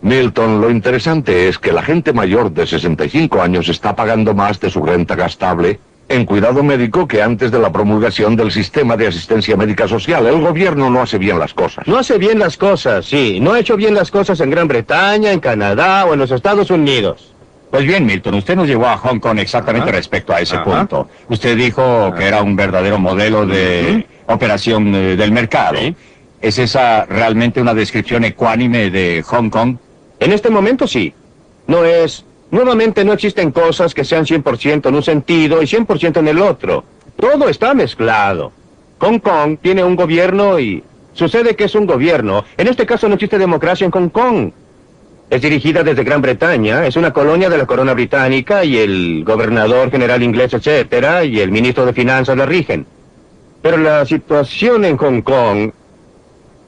Milton, lo interesante es que la gente mayor de 65 años está pagando más de su renta gastable en cuidado médico que antes de la promulgación del sistema de asistencia médica social. El gobierno no hace bien las cosas. No hace bien las cosas, sí. No ha hecho bien las cosas en Gran Bretaña, en Canadá o en los Estados Unidos. Pues bien, Milton, usted nos llevó a Hong Kong exactamente respecto a ese punto. Usted dijo que era un verdadero modelo de operación del mercado. Sí. ¿Es esa realmente una descripción ecuánime de Hong Kong? En este momento sí. Nuevamente no existen cosas que sean 100% en un sentido y 100% en el otro. Todo está mezclado. Hong Kong tiene un gobierno y sucede que es un gobierno. En este caso no existe democracia en Hong Kong. Es dirigida desde Gran Bretaña, es una colonia de la corona británica y el gobernador general inglés, etcétera, y el ministro de Finanzas la rigen. Pero la situación en Hong Kong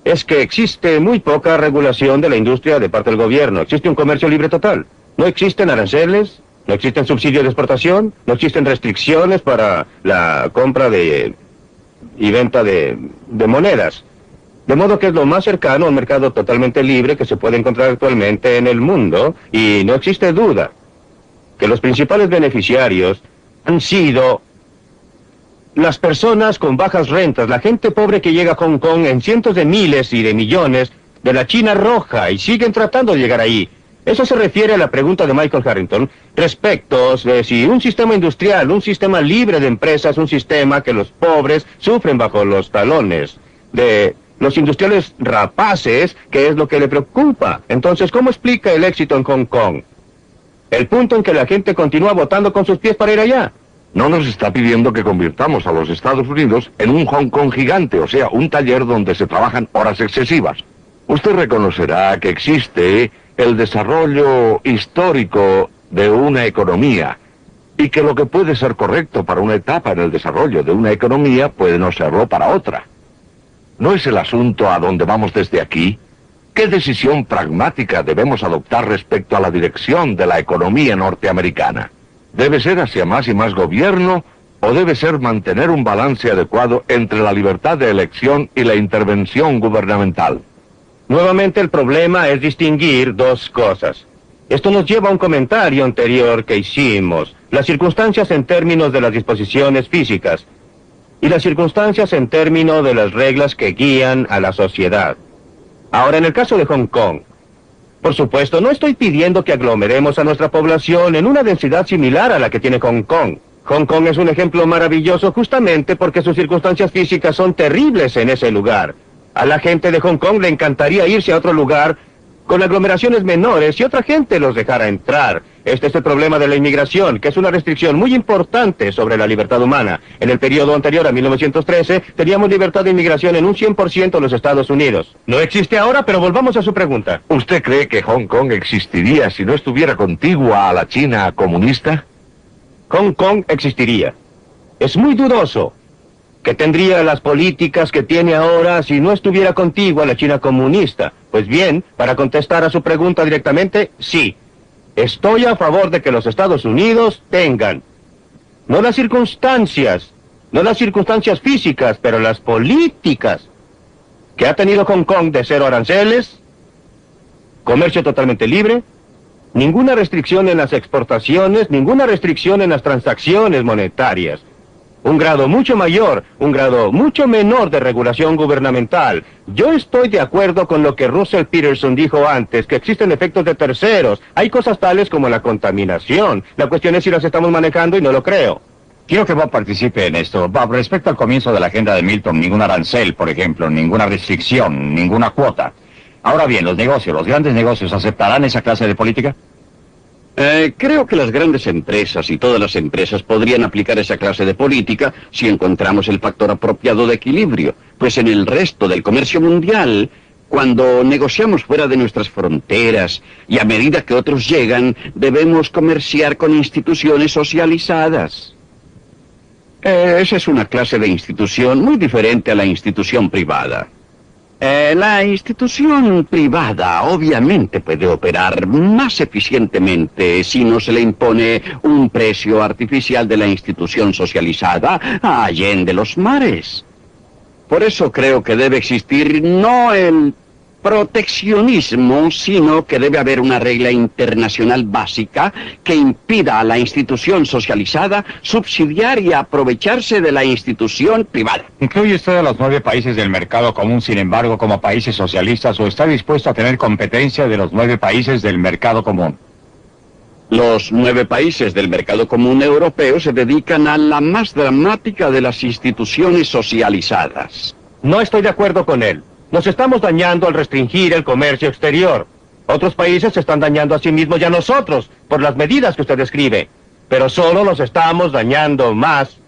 es que existe muy poca regulación de la industria de parte del gobierno. Existe un comercio libre total. No existen aranceles, no existen subsidios de exportación, no existen restricciones para la compra y venta de monedas. De modo que es lo más cercano a un mercado totalmente libre que se puede encontrar actualmente en el mundo, y no existe duda que los principales beneficiarios han sido las personas con bajas rentas, la gente pobre que llega a Hong Kong en cientos de miles y de millones de la China roja y siguen tratando de llegar ahí. Eso se refiere a la pregunta de Michael Harrington respecto de si un sistema industrial, un sistema libre de empresas, un sistema que los pobres sufren bajo los talones de los industriales rapaces, que es lo que le preocupa. Entonces, ¿cómo explica el éxito en Hong Kong? El punto en que la gente continúa votando con sus pies para ir allá. No nos está pidiendo que convirtamos a los Estados Unidos en un Hong Kong gigante, o sea, un taller donde se trabajan horas excesivas. Usted reconocerá que existe el desarrollo histórico de una economía y que lo que puede ser correcto para una etapa en el desarrollo de una economía puede no serlo para otra. ¿No es el asunto a dónde vamos desde aquí? ¿Qué decisión pragmática debemos adoptar respecto a la dirección de la economía norteamericana? ¿Debe ser hacia más y más gobierno o debe ser mantener un balance adecuado entre la libertad de elección y la intervención gubernamental? Nuevamente el problema es distinguir dos cosas. Esto nos lleva a un comentario anterior que hicimos. Las circunstancias en términos de las disposiciones físicas y las circunstancias en términos de las reglas que guían a la sociedad. Ahora, en el caso de Hong Kong, por supuesto, no estoy pidiendo que aglomeremos a nuestra población en una densidad similar a la que tiene Hong Kong. Hong Kong es un ejemplo maravilloso justamente porque sus circunstancias físicas son terribles en ese lugar. A la gente de Hong Kong le encantaría irse a otro lugar con aglomeraciones menores y otra gente los dejara entrar. Este es el problema de la inmigración, que es una restricción muy importante sobre la libertad humana. En el periodo anterior a 1913, teníamos libertad de inmigración en un 100% en los Estados Unidos. No existe ahora, pero volvamos a su pregunta. ¿Usted cree que Hong Kong existiría si no estuviera contigua a la China comunista? Hong Kong existiría. Es muy dudoso que tendría las políticas que tiene ahora si no estuviera contigua a la China comunista. Pues bien, para contestar a su pregunta directamente, sí. Estoy a favor de que los Estados Unidos tengan, no las circunstancias físicas, pero las políticas que ha tenido Hong Kong de cero aranceles, comercio totalmente libre, ninguna restricción en las exportaciones, ninguna restricción en las transacciones monetarias. Un grado mucho mayor, un grado mucho menor de regulación gubernamental. Yo estoy de acuerdo con lo que Russell Peterson dijo antes, que existen efectos de terceros. Hay cosas tales como la contaminación. La cuestión es si las estamos manejando y no lo creo. Quiero que Bob participe en esto. Bob, respecto al comienzo de la agenda de Milton, ningún arancel, por ejemplo, ninguna restricción, ninguna cuota. Ahora bien, los grandes negocios, ¿aceptarán esa clase de política? Creo que las grandes empresas y todas las empresas podrían aplicar esa clase de política si encontramos el factor apropiado de equilibrio. Pues en el resto del comercio mundial, cuando negociamos fuera de nuestras fronteras y a medida que otros llegan, debemos comerciar con instituciones socializadas. Esa es una clase de institución muy diferente a la institución privada. La institución privada obviamente puede operar más eficientemente si no se le impone un precio artificial de la institución socializada allende los mares. Por eso creo que debe existir no el proteccionismo, sino que debe haber una regla internacional básica que impida a la institución socializada subsidiar y aprovecharse de la institución privada. ¿Incluye usted a los 9 países del mercado común, sin embargo, como países socialistas, o está dispuesto a tener competencia de los 9 países del mercado común? Los 9 países del mercado común europeo se dedican a la más dramática de las instituciones socializadas. No estoy de acuerdo con él. Nos estamos dañando al restringir el comercio exterior. Otros países se están dañando a sí mismos y a nosotros por las medidas que usted describe. Pero solo los estamos dañando más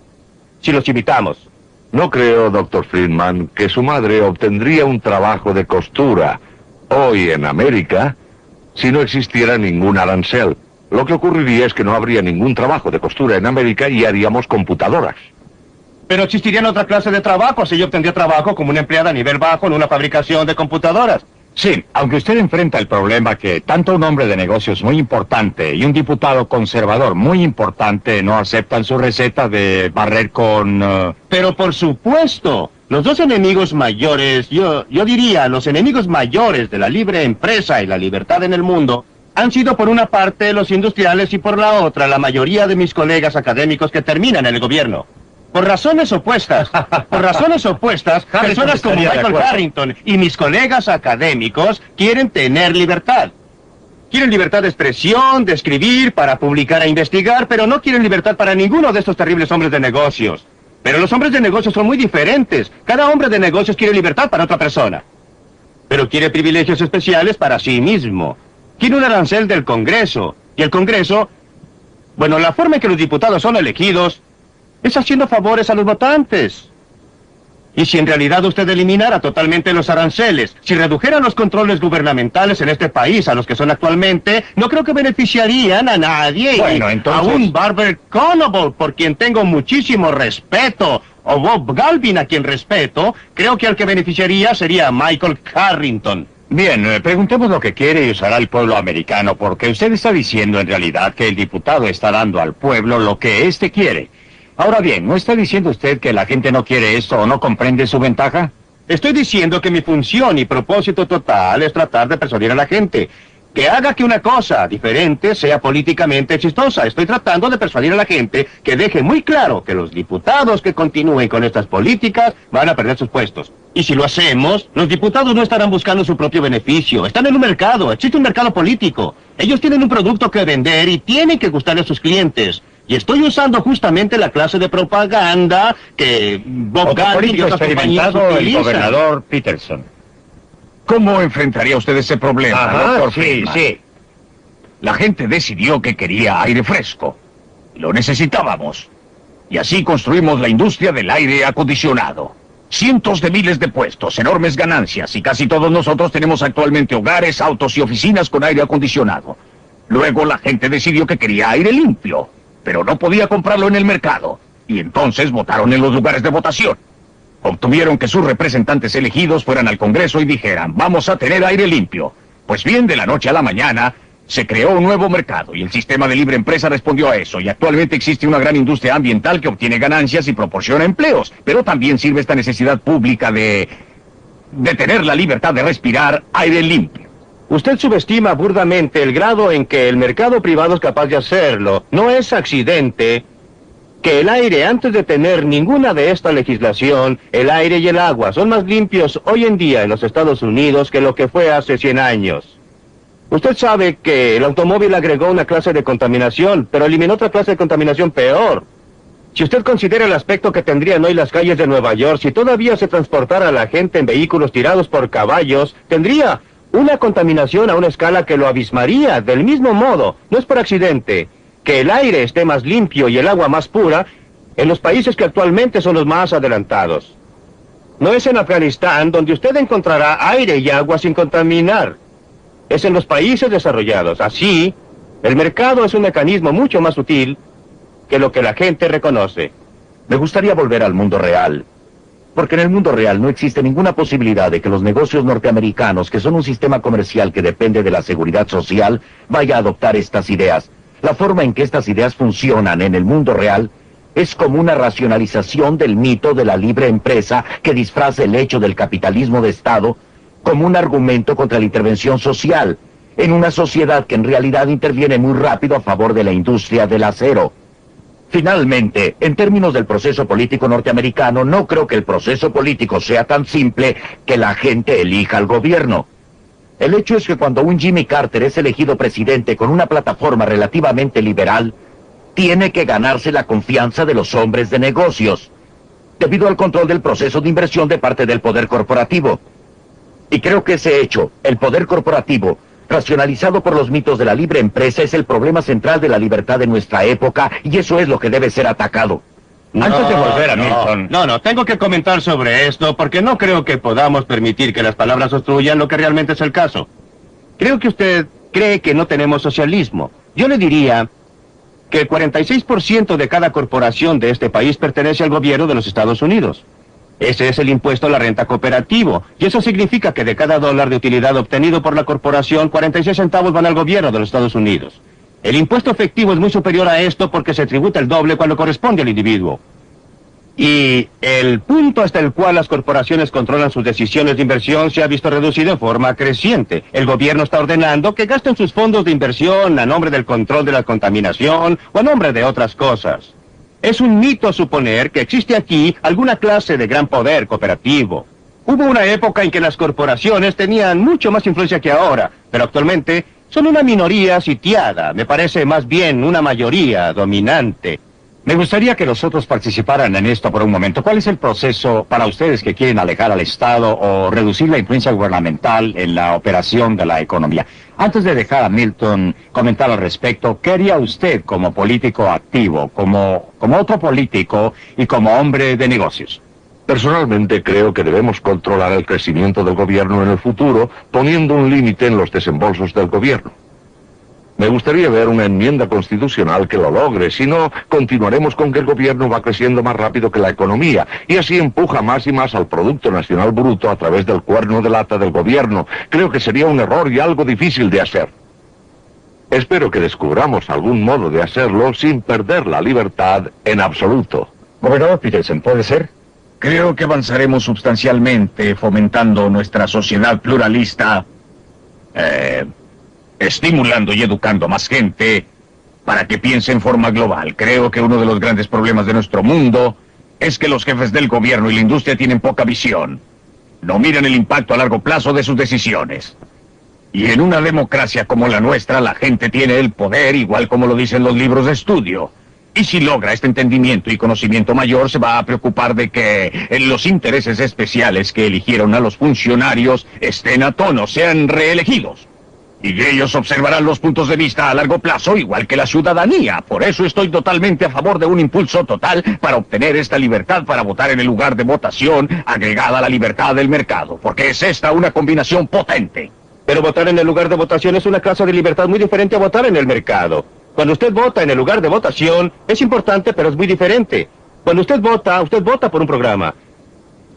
si los imitamos. No creo, Dr. Friedman, que su madre obtendría un trabajo de costura hoy en América si no existiera ningún arancel. Lo que ocurriría es que no habría ningún trabajo de costura en América y haríamos computadoras. Pero existirían otra clase de trabajo si yo obtendría trabajo como una empleada a nivel bajo en una fabricación de computadoras. Sí, aunque usted enfrenta el problema que tanto un hombre de negocios muy importante y un diputado conservador muy importante no aceptan su receta de barrer con... Pero por supuesto, los dos enemigos mayores, yo diría, los enemigos mayores de la libre empresa y la libertad en el mundo, han sido por una parte los industriales y por la otra la mayoría de mis colegas académicos que terminan en el gobierno. Por razones opuestas, personas como Michael Harrington y mis colegas académicos quieren tener libertad. Quieren libertad de expresión, de escribir, para publicar e investigar, pero no quieren libertad para ninguno de estos terribles hombres de negocios. Pero los hombres de negocios son muy diferentes. Cada hombre de negocios quiere libertad para otra persona. Pero quiere privilegios especiales para sí mismo. Quiere un arancel del Congreso. Y el Congreso, bueno, la forma en que los diputados son elegidos es haciendo favores a los votantes. Y si en realidad usted eliminara totalmente los aranceles, si redujera los controles gubernamentales en este país a los que son actualmente, no creo que beneficiarían a nadie. Bueno, entonces... A un Barber Conable, por quien tengo muchísimo respeto, o Bob Galvin, a quien respeto, creo que al que beneficiaría sería Michael Carrington. Bien, preguntemos lo que quiere y usará el pueblo americano, porque usted está diciendo en realidad que el diputado está dando al pueblo lo que éste quiere. Ahora bien, ¿no está diciendo usted que la gente no quiere esto o no comprende su ventaja? Estoy diciendo que mi función y propósito total es tratar de persuadir a la gente que haga que una cosa diferente sea políticamente exitosa. Estoy tratando de persuadir a la gente que deje muy claro que los diputados que continúen con estas políticas van a perder sus puestos. Y si lo hacemos, los diputados no estarán buscando su propio beneficio. Están en un mercado, existe un mercado político. Ellos tienen un producto que vender y tienen que gustarle a sus clientes. Y estoy usando justamente la clase de propaganda que Bob Galvin y otras compañías el utilizan. gobernador Peterson. ¿Cómo enfrentaría usted ese problema, doctor sí, Friedman? sí. La gente decidió que quería aire fresco. Lo necesitábamos. Y así construimos la industria del aire acondicionado. Cientos de miles de puestos, enormes ganancias, y casi todos nosotros tenemos actualmente hogares, autos y oficinas con aire acondicionado. Luego la gente decidió que quería aire limpio, pero no podía comprarlo en el mercado. Y entonces votaron en los lugares de votación. Obtuvieron que sus representantes elegidos fueran al Congreso y dijeran, vamos a tener aire limpio. Pues bien, de la noche a la mañana, se creó un nuevo mercado y el sistema de libre empresa respondió a eso. Y actualmente existe una gran industria ambiental que obtiene ganancias y proporciona empleos. Pero también sirve esta necesidad pública de tener la libertad de respirar aire limpio. Usted subestima burdamente el grado en que el mercado privado es capaz de hacerlo. No es accidente que el aire, antes de tener ninguna de esta legislación, el aire y el agua son más limpios hoy en día en los Estados Unidos que lo que fue hace 100 años. Usted sabe que el automóvil agregó una clase de contaminación, pero eliminó otra clase de contaminación peor. Si usted considera el aspecto que tendrían hoy las calles de Nueva York, si todavía se transportara a la gente en vehículos tirados por caballos, tendría una contaminación a una escala que lo abismaría. Del mismo modo, no es por accidente que el aire esté más limpio y el agua más pura en los países que actualmente son los más adelantados. No es en Afganistán donde usted encontrará aire y agua sin contaminar. Es en los países desarrollados. Así, el mercado es un mecanismo mucho más sutil que lo que la gente reconoce. Me gustaría volver al mundo real, porque en el mundo real no existe ninguna posibilidad de que los negocios norteamericanos, que son un sistema comercial que depende de la seguridad social, vaya a adoptar estas ideas. La forma en que estas ideas funcionan en el mundo real es como una racionalización del mito de la libre empresa que disfraza el hecho del capitalismo de Estado como un argumento contra la intervención social, en una sociedad que en realidad interviene muy rápido a favor de la industria del acero. Finalmente, en términos del proceso político norteamericano, no creo que el proceso político sea tan simple que la gente elija al gobierno. El hecho es que cuando un Jimmy Carter es elegido presidente con una plataforma relativamente liberal, tiene que ganarse la confianza de los hombres de negocios, debido al control del proceso de inversión de parte del poder corporativo. Y creo que ese hecho, el poder corporativo, racionalizado por los mitos de la libre empresa, es el problema central de la libertad de nuestra época, y eso es lo que debe ser atacado. Antes de volver a Milton... No, tengo que comentar sobre esto porque no creo que podamos permitir que las palabras obstruyan lo que realmente es el caso. Creo que usted cree que no tenemos socialismo. Yo le diría que el 46% de cada corporación de este país pertenece al gobierno de los Estados Unidos. Ese es el impuesto a la renta cooperativo, y eso significa que de cada $1 de utilidad obtenido por la corporación, 46 centavos van al gobierno de los Estados Unidos. El impuesto efectivo es muy superior a esto porque se tributa el doble cuando corresponde al individuo. Y el punto hasta el cual las corporaciones controlan sus decisiones de inversión se ha visto reducido en forma creciente. El gobierno está ordenando que gasten sus fondos de inversión a nombre del control de la contaminación o a nombre de otras cosas. Es un mito suponer que existe aquí alguna clase de gran poder cooperativo. Hubo una época en que las corporaciones tenían mucho más influencia que ahora, pero actualmente son una minoría sitiada, me parece más bien una mayoría dominante. Me gustaría que los otros participaran en esto por un momento. ¿Cuál es el proceso para ustedes que quieren alejar al Estado o reducir la influencia gubernamental en la operación de la economía? Antes de dejar a Milton comentar al respecto, ¿qué haría usted como político activo, como otro político y como hombre de negocios? Personalmente creo que debemos controlar el crecimiento del gobierno en el futuro, poniendo un límite en los desembolsos del gobierno. Me gustaría ver una enmienda constitucional que lo logre, si no, continuaremos con que el gobierno va creciendo más rápido que la economía, y así empuja más y más al Producto Nacional Bruto a través del cuerno de lata del gobierno. Creo que sería un error y algo difícil de hacer. Espero que descubramos algún modo de hacerlo sin perder la libertad en absoluto. Gobernador Peterson, ¿puede ser? Creo que avanzaremos sustancialmente fomentando nuestra sociedad pluralista, estimulando y educando a más gente para que piense en forma global. Creo que uno de los grandes problemas de nuestro mundo es que los jefes del gobierno y la industria tienen poca visión. No miran el impacto a largo plazo de sus decisiones. Y en una democracia como la nuestra, la gente tiene el poder, igual como lo dicen los libros de estudio. Y si logra este entendimiento y conocimiento mayor, se va a preocupar de que los intereses especiales que eligieron a los funcionarios estén a tono, sean reelegidos. Y ellos observarán los puntos de vista a largo plazo, igual que la ciudadanía. Por eso estoy totalmente a favor de un impulso total para obtener esta libertad para votar en el lugar de votación, agregada a la libertad del mercado, porque es esta una combinación potente. Pero votar en el lugar de votación es una clase de libertad muy diferente a votar en el mercado. Cuando usted vota en el lugar de votación, es importante, pero es muy diferente. Cuando usted vota por un programa.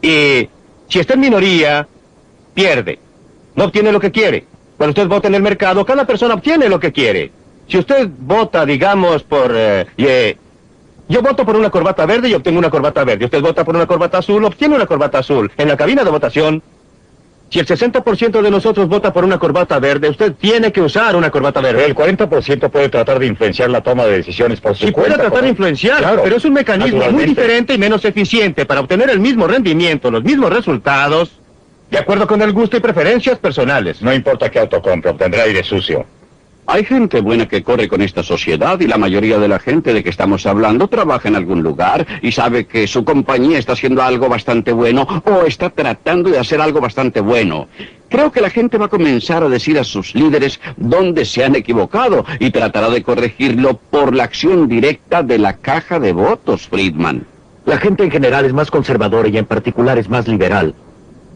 Y si está en minoría, pierde. No obtiene lo que quiere. Cuando usted vota en el mercado, cada persona obtiene lo que quiere. Si usted vota, digamos, por... yo voto por una corbata verde y obtengo una corbata verde. Usted vota por una corbata azul, obtiene una corbata azul. En la cabina de votación, si el 60% de nosotros vota por una corbata verde, usted tiene que usar una corbata verde. El 40% puede tratar de influenciar la toma de decisiones por su cuenta. Sí, puede tratar de influenciar, claro, pero es un mecanismo muy diferente y menos eficiente para obtener el mismo rendimiento, los mismos resultados, de acuerdo con el gusto y preferencias personales. No importa qué auto compre, obtendrá aire sucio. Hay gente buena que corre con esta sociedad y la mayoría de la gente de que estamos hablando trabaja en algún lugar y sabe que su compañía está haciendo algo bastante bueno o está tratando de hacer algo bastante bueno. Creo que la gente va a comenzar a decir a sus líderes dónde se han equivocado y tratará de corregirlo por la acción directa de la caja de votos, Friedman. La gente en general es más conservadora y en particular es más liberal.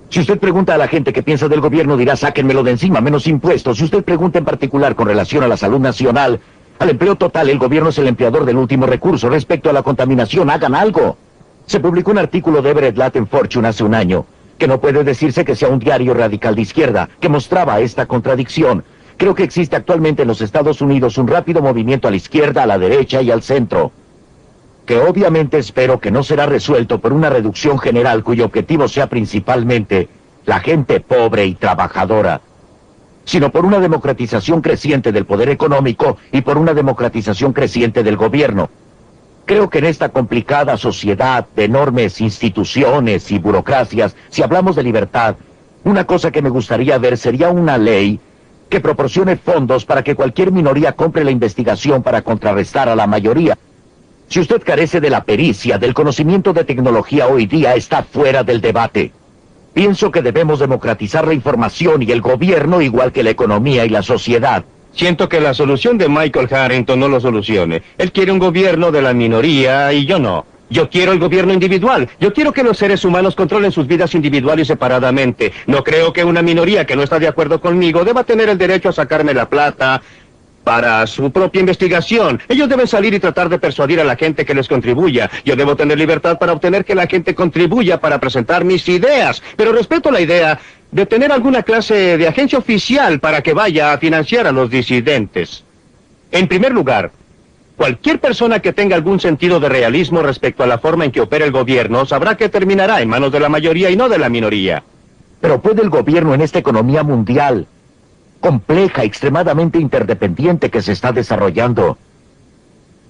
Si usted pregunta a la gente qué piensa del gobierno, dirá, sáquenmelo de encima, menos impuestos. Si usted pregunta en particular con relación a la salud nacional, al empleo total, el gobierno es el empleador del último recurso. Respecto a la contaminación, hagan algo. Se publicó un artículo de Everett Latt en Fortune hace un año, que no puede decirse que sea un diario radical de izquierda, que mostraba esta contradicción. Creo que existe actualmente en los Estados Unidos un rápido movimiento a la izquierda, a la derecha y al centro, que obviamente espero que no será resuelto por una reducción general cuyo objetivo sea principalmente la gente pobre y trabajadora, sino por una democratización creciente del poder económico y por una democratización creciente del gobierno. Creo que en esta complicada sociedad de enormes instituciones y burocracias, si hablamos de libertad, una cosa que me gustaría ver sería una ley que proporcione fondos para que cualquier minoría compre la investigación para contrarrestar a la mayoría. Si usted carece de la pericia, del conocimiento de tecnología hoy día, está fuera del debate. Pienso que debemos democratizar la información y el gobierno, igual que la economía y la sociedad. Siento que la solución de Michael Harrington no lo solucione. Él quiere un gobierno de la minoría y yo no. Yo quiero el gobierno individual. Yo quiero que los seres humanos controlen sus vidas individuales y separadamente. No creo que una minoría que no está de acuerdo conmigo deba tener el derecho a sacarme la plata para su propia investigación. Ellos deben salir y tratar de persuadir a la gente que les contribuya. Yo debo tener libertad para obtener que la gente contribuya para presentar mis ideas. Pero respeto la idea de tener alguna clase de agencia oficial para que vaya a financiar a los disidentes. En primer lugar, cualquier persona que tenga algún sentido de realismo respecto a la forma en que opera el gobierno sabrá que terminará en manos de la mayoría y no de la minoría. Pero ¿puede el gobierno en esta economía mundial compleja, extremadamente interdependiente que se está desarrollando?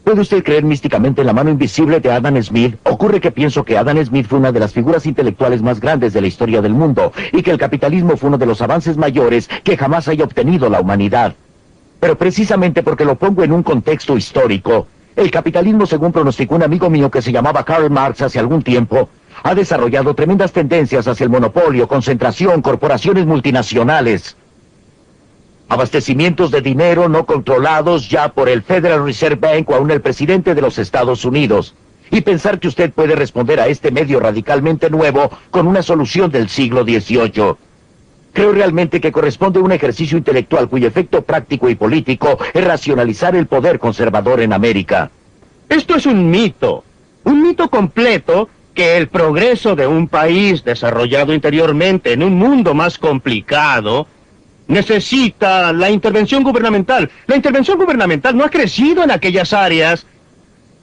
¿Puede usted creer místicamente en la mano invisible de Adam Smith? Ocurre que pienso que Adam Smith fue una de las figuras intelectuales más grandes de la historia del mundo y que el capitalismo fue uno de los avances mayores que jamás haya obtenido la humanidad. Pero precisamente porque lo pongo en un contexto histórico, el capitalismo, según pronosticó un amigo mío que se llamaba Karl Marx hace algún tiempo, ha desarrollado tremendas tendencias hacia el monopolio, concentración, corporaciones multinacionales, abastecimientos de dinero no controlados ya por el Federal Reserve Bank o aún el presidente de los Estados Unidos. y pensar que usted puede responder a este medio radicalmente nuevo con una solución del siglo XVIII. Creo realmente que corresponde a un ejercicio intelectual cuyo efecto práctico y político es racionalizar el poder conservador en América. Esto es un mito completo, que el progreso de un país desarrollado interiormente en un mundo más complicado necesita la intervención gubernamental. La intervención gubernamental no ha crecido en aquellas áreas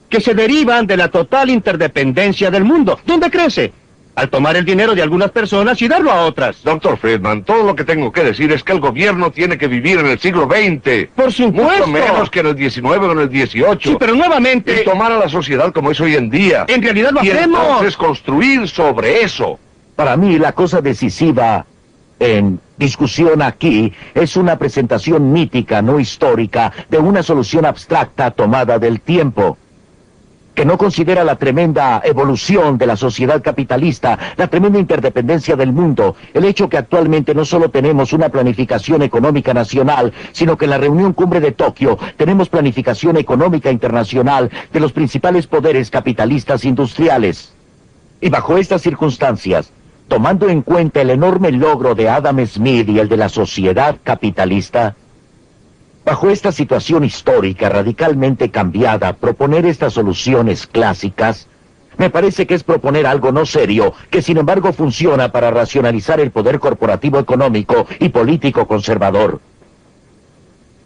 que se derivan de la total interdependencia del mundo. ¿Dónde crece? Al tomar el dinero de algunas personas y darlo a otras. Doctor Friedman, todo lo que tengo que decir es que el gobierno tiene que vivir en el siglo XX. Por supuesto. Mucho menos que en el XIX o en el XVIII. Sí, pero nuevamente... Y tomar a la sociedad como es hoy en día. En realidad lo hacemos. Y entonces construir sobre eso. Para mí, la cosa decisiva en discusión aquí es una presentación mítica, no histórica, de una solución abstracta tomada del tiempo, que no considera la tremenda evolución de la sociedad capitalista, la tremenda interdependencia del mundo, el hecho que actualmente no solo tenemos una planificación económica nacional, sino que en la reunión cumbre de Tokio tenemos planificación económica internacional de los principales poderes capitalistas industriales. Y bajo estas circunstancias, tomando en cuenta el enorme logro de Adam Smith y el de la sociedad capitalista, bajo esta situación histórica radicalmente cambiada, proponer estas soluciones clásicas, me parece que es proponer algo no serio, que sin embargo funciona para racionalizar el poder corporativo económico y político conservador.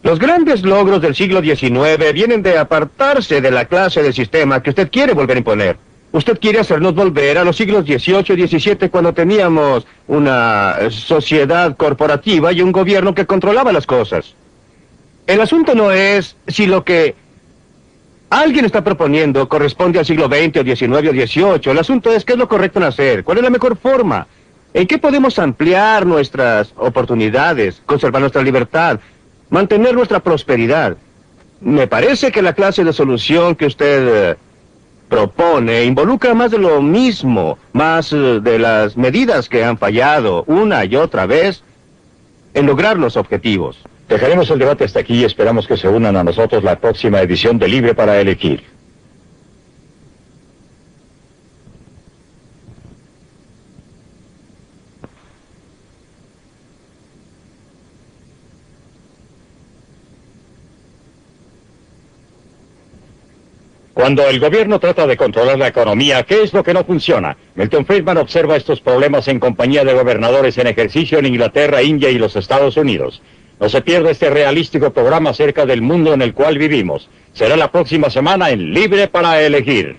Los grandes logros del siglo XIX vienen de apartarse de la clase de sistema que usted quiere volver a imponer. Usted quiere hacernos volver a los siglos XVIII y XVII, cuando teníamos una sociedad corporativa y un gobierno que controlaba las cosas. El asunto no es si lo que alguien está proponiendo corresponde al siglo XX o XIX o XVIII. El asunto es qué es lo correcto en hacer, cuál es la mejor forma, en qué podemos ampliar nuestras oportunidades, conservar nuestra libertad, mantener nuestra prosperidad. Me parece que la clase de solución que usted propone involucra más de lo mismo, más de las medidas que han fallado una y otra vez en lograr los objetivos. Dejaremos el debate hasta aquí y esperamos que se unan a nosotros la próxima edición de Libre para Elegir. Cuando el gobierno trata de controlar la economía, ¿qué es lo que no funciona? Milton Friedman observa estos problemas en compañía de gobernadores en ejercicio en Inglaterra, India y los Estados Unidos. No se pierda este realístico programa acerca del mundo en el cual vivimos. Será la próxima semana en Libre para Elegir.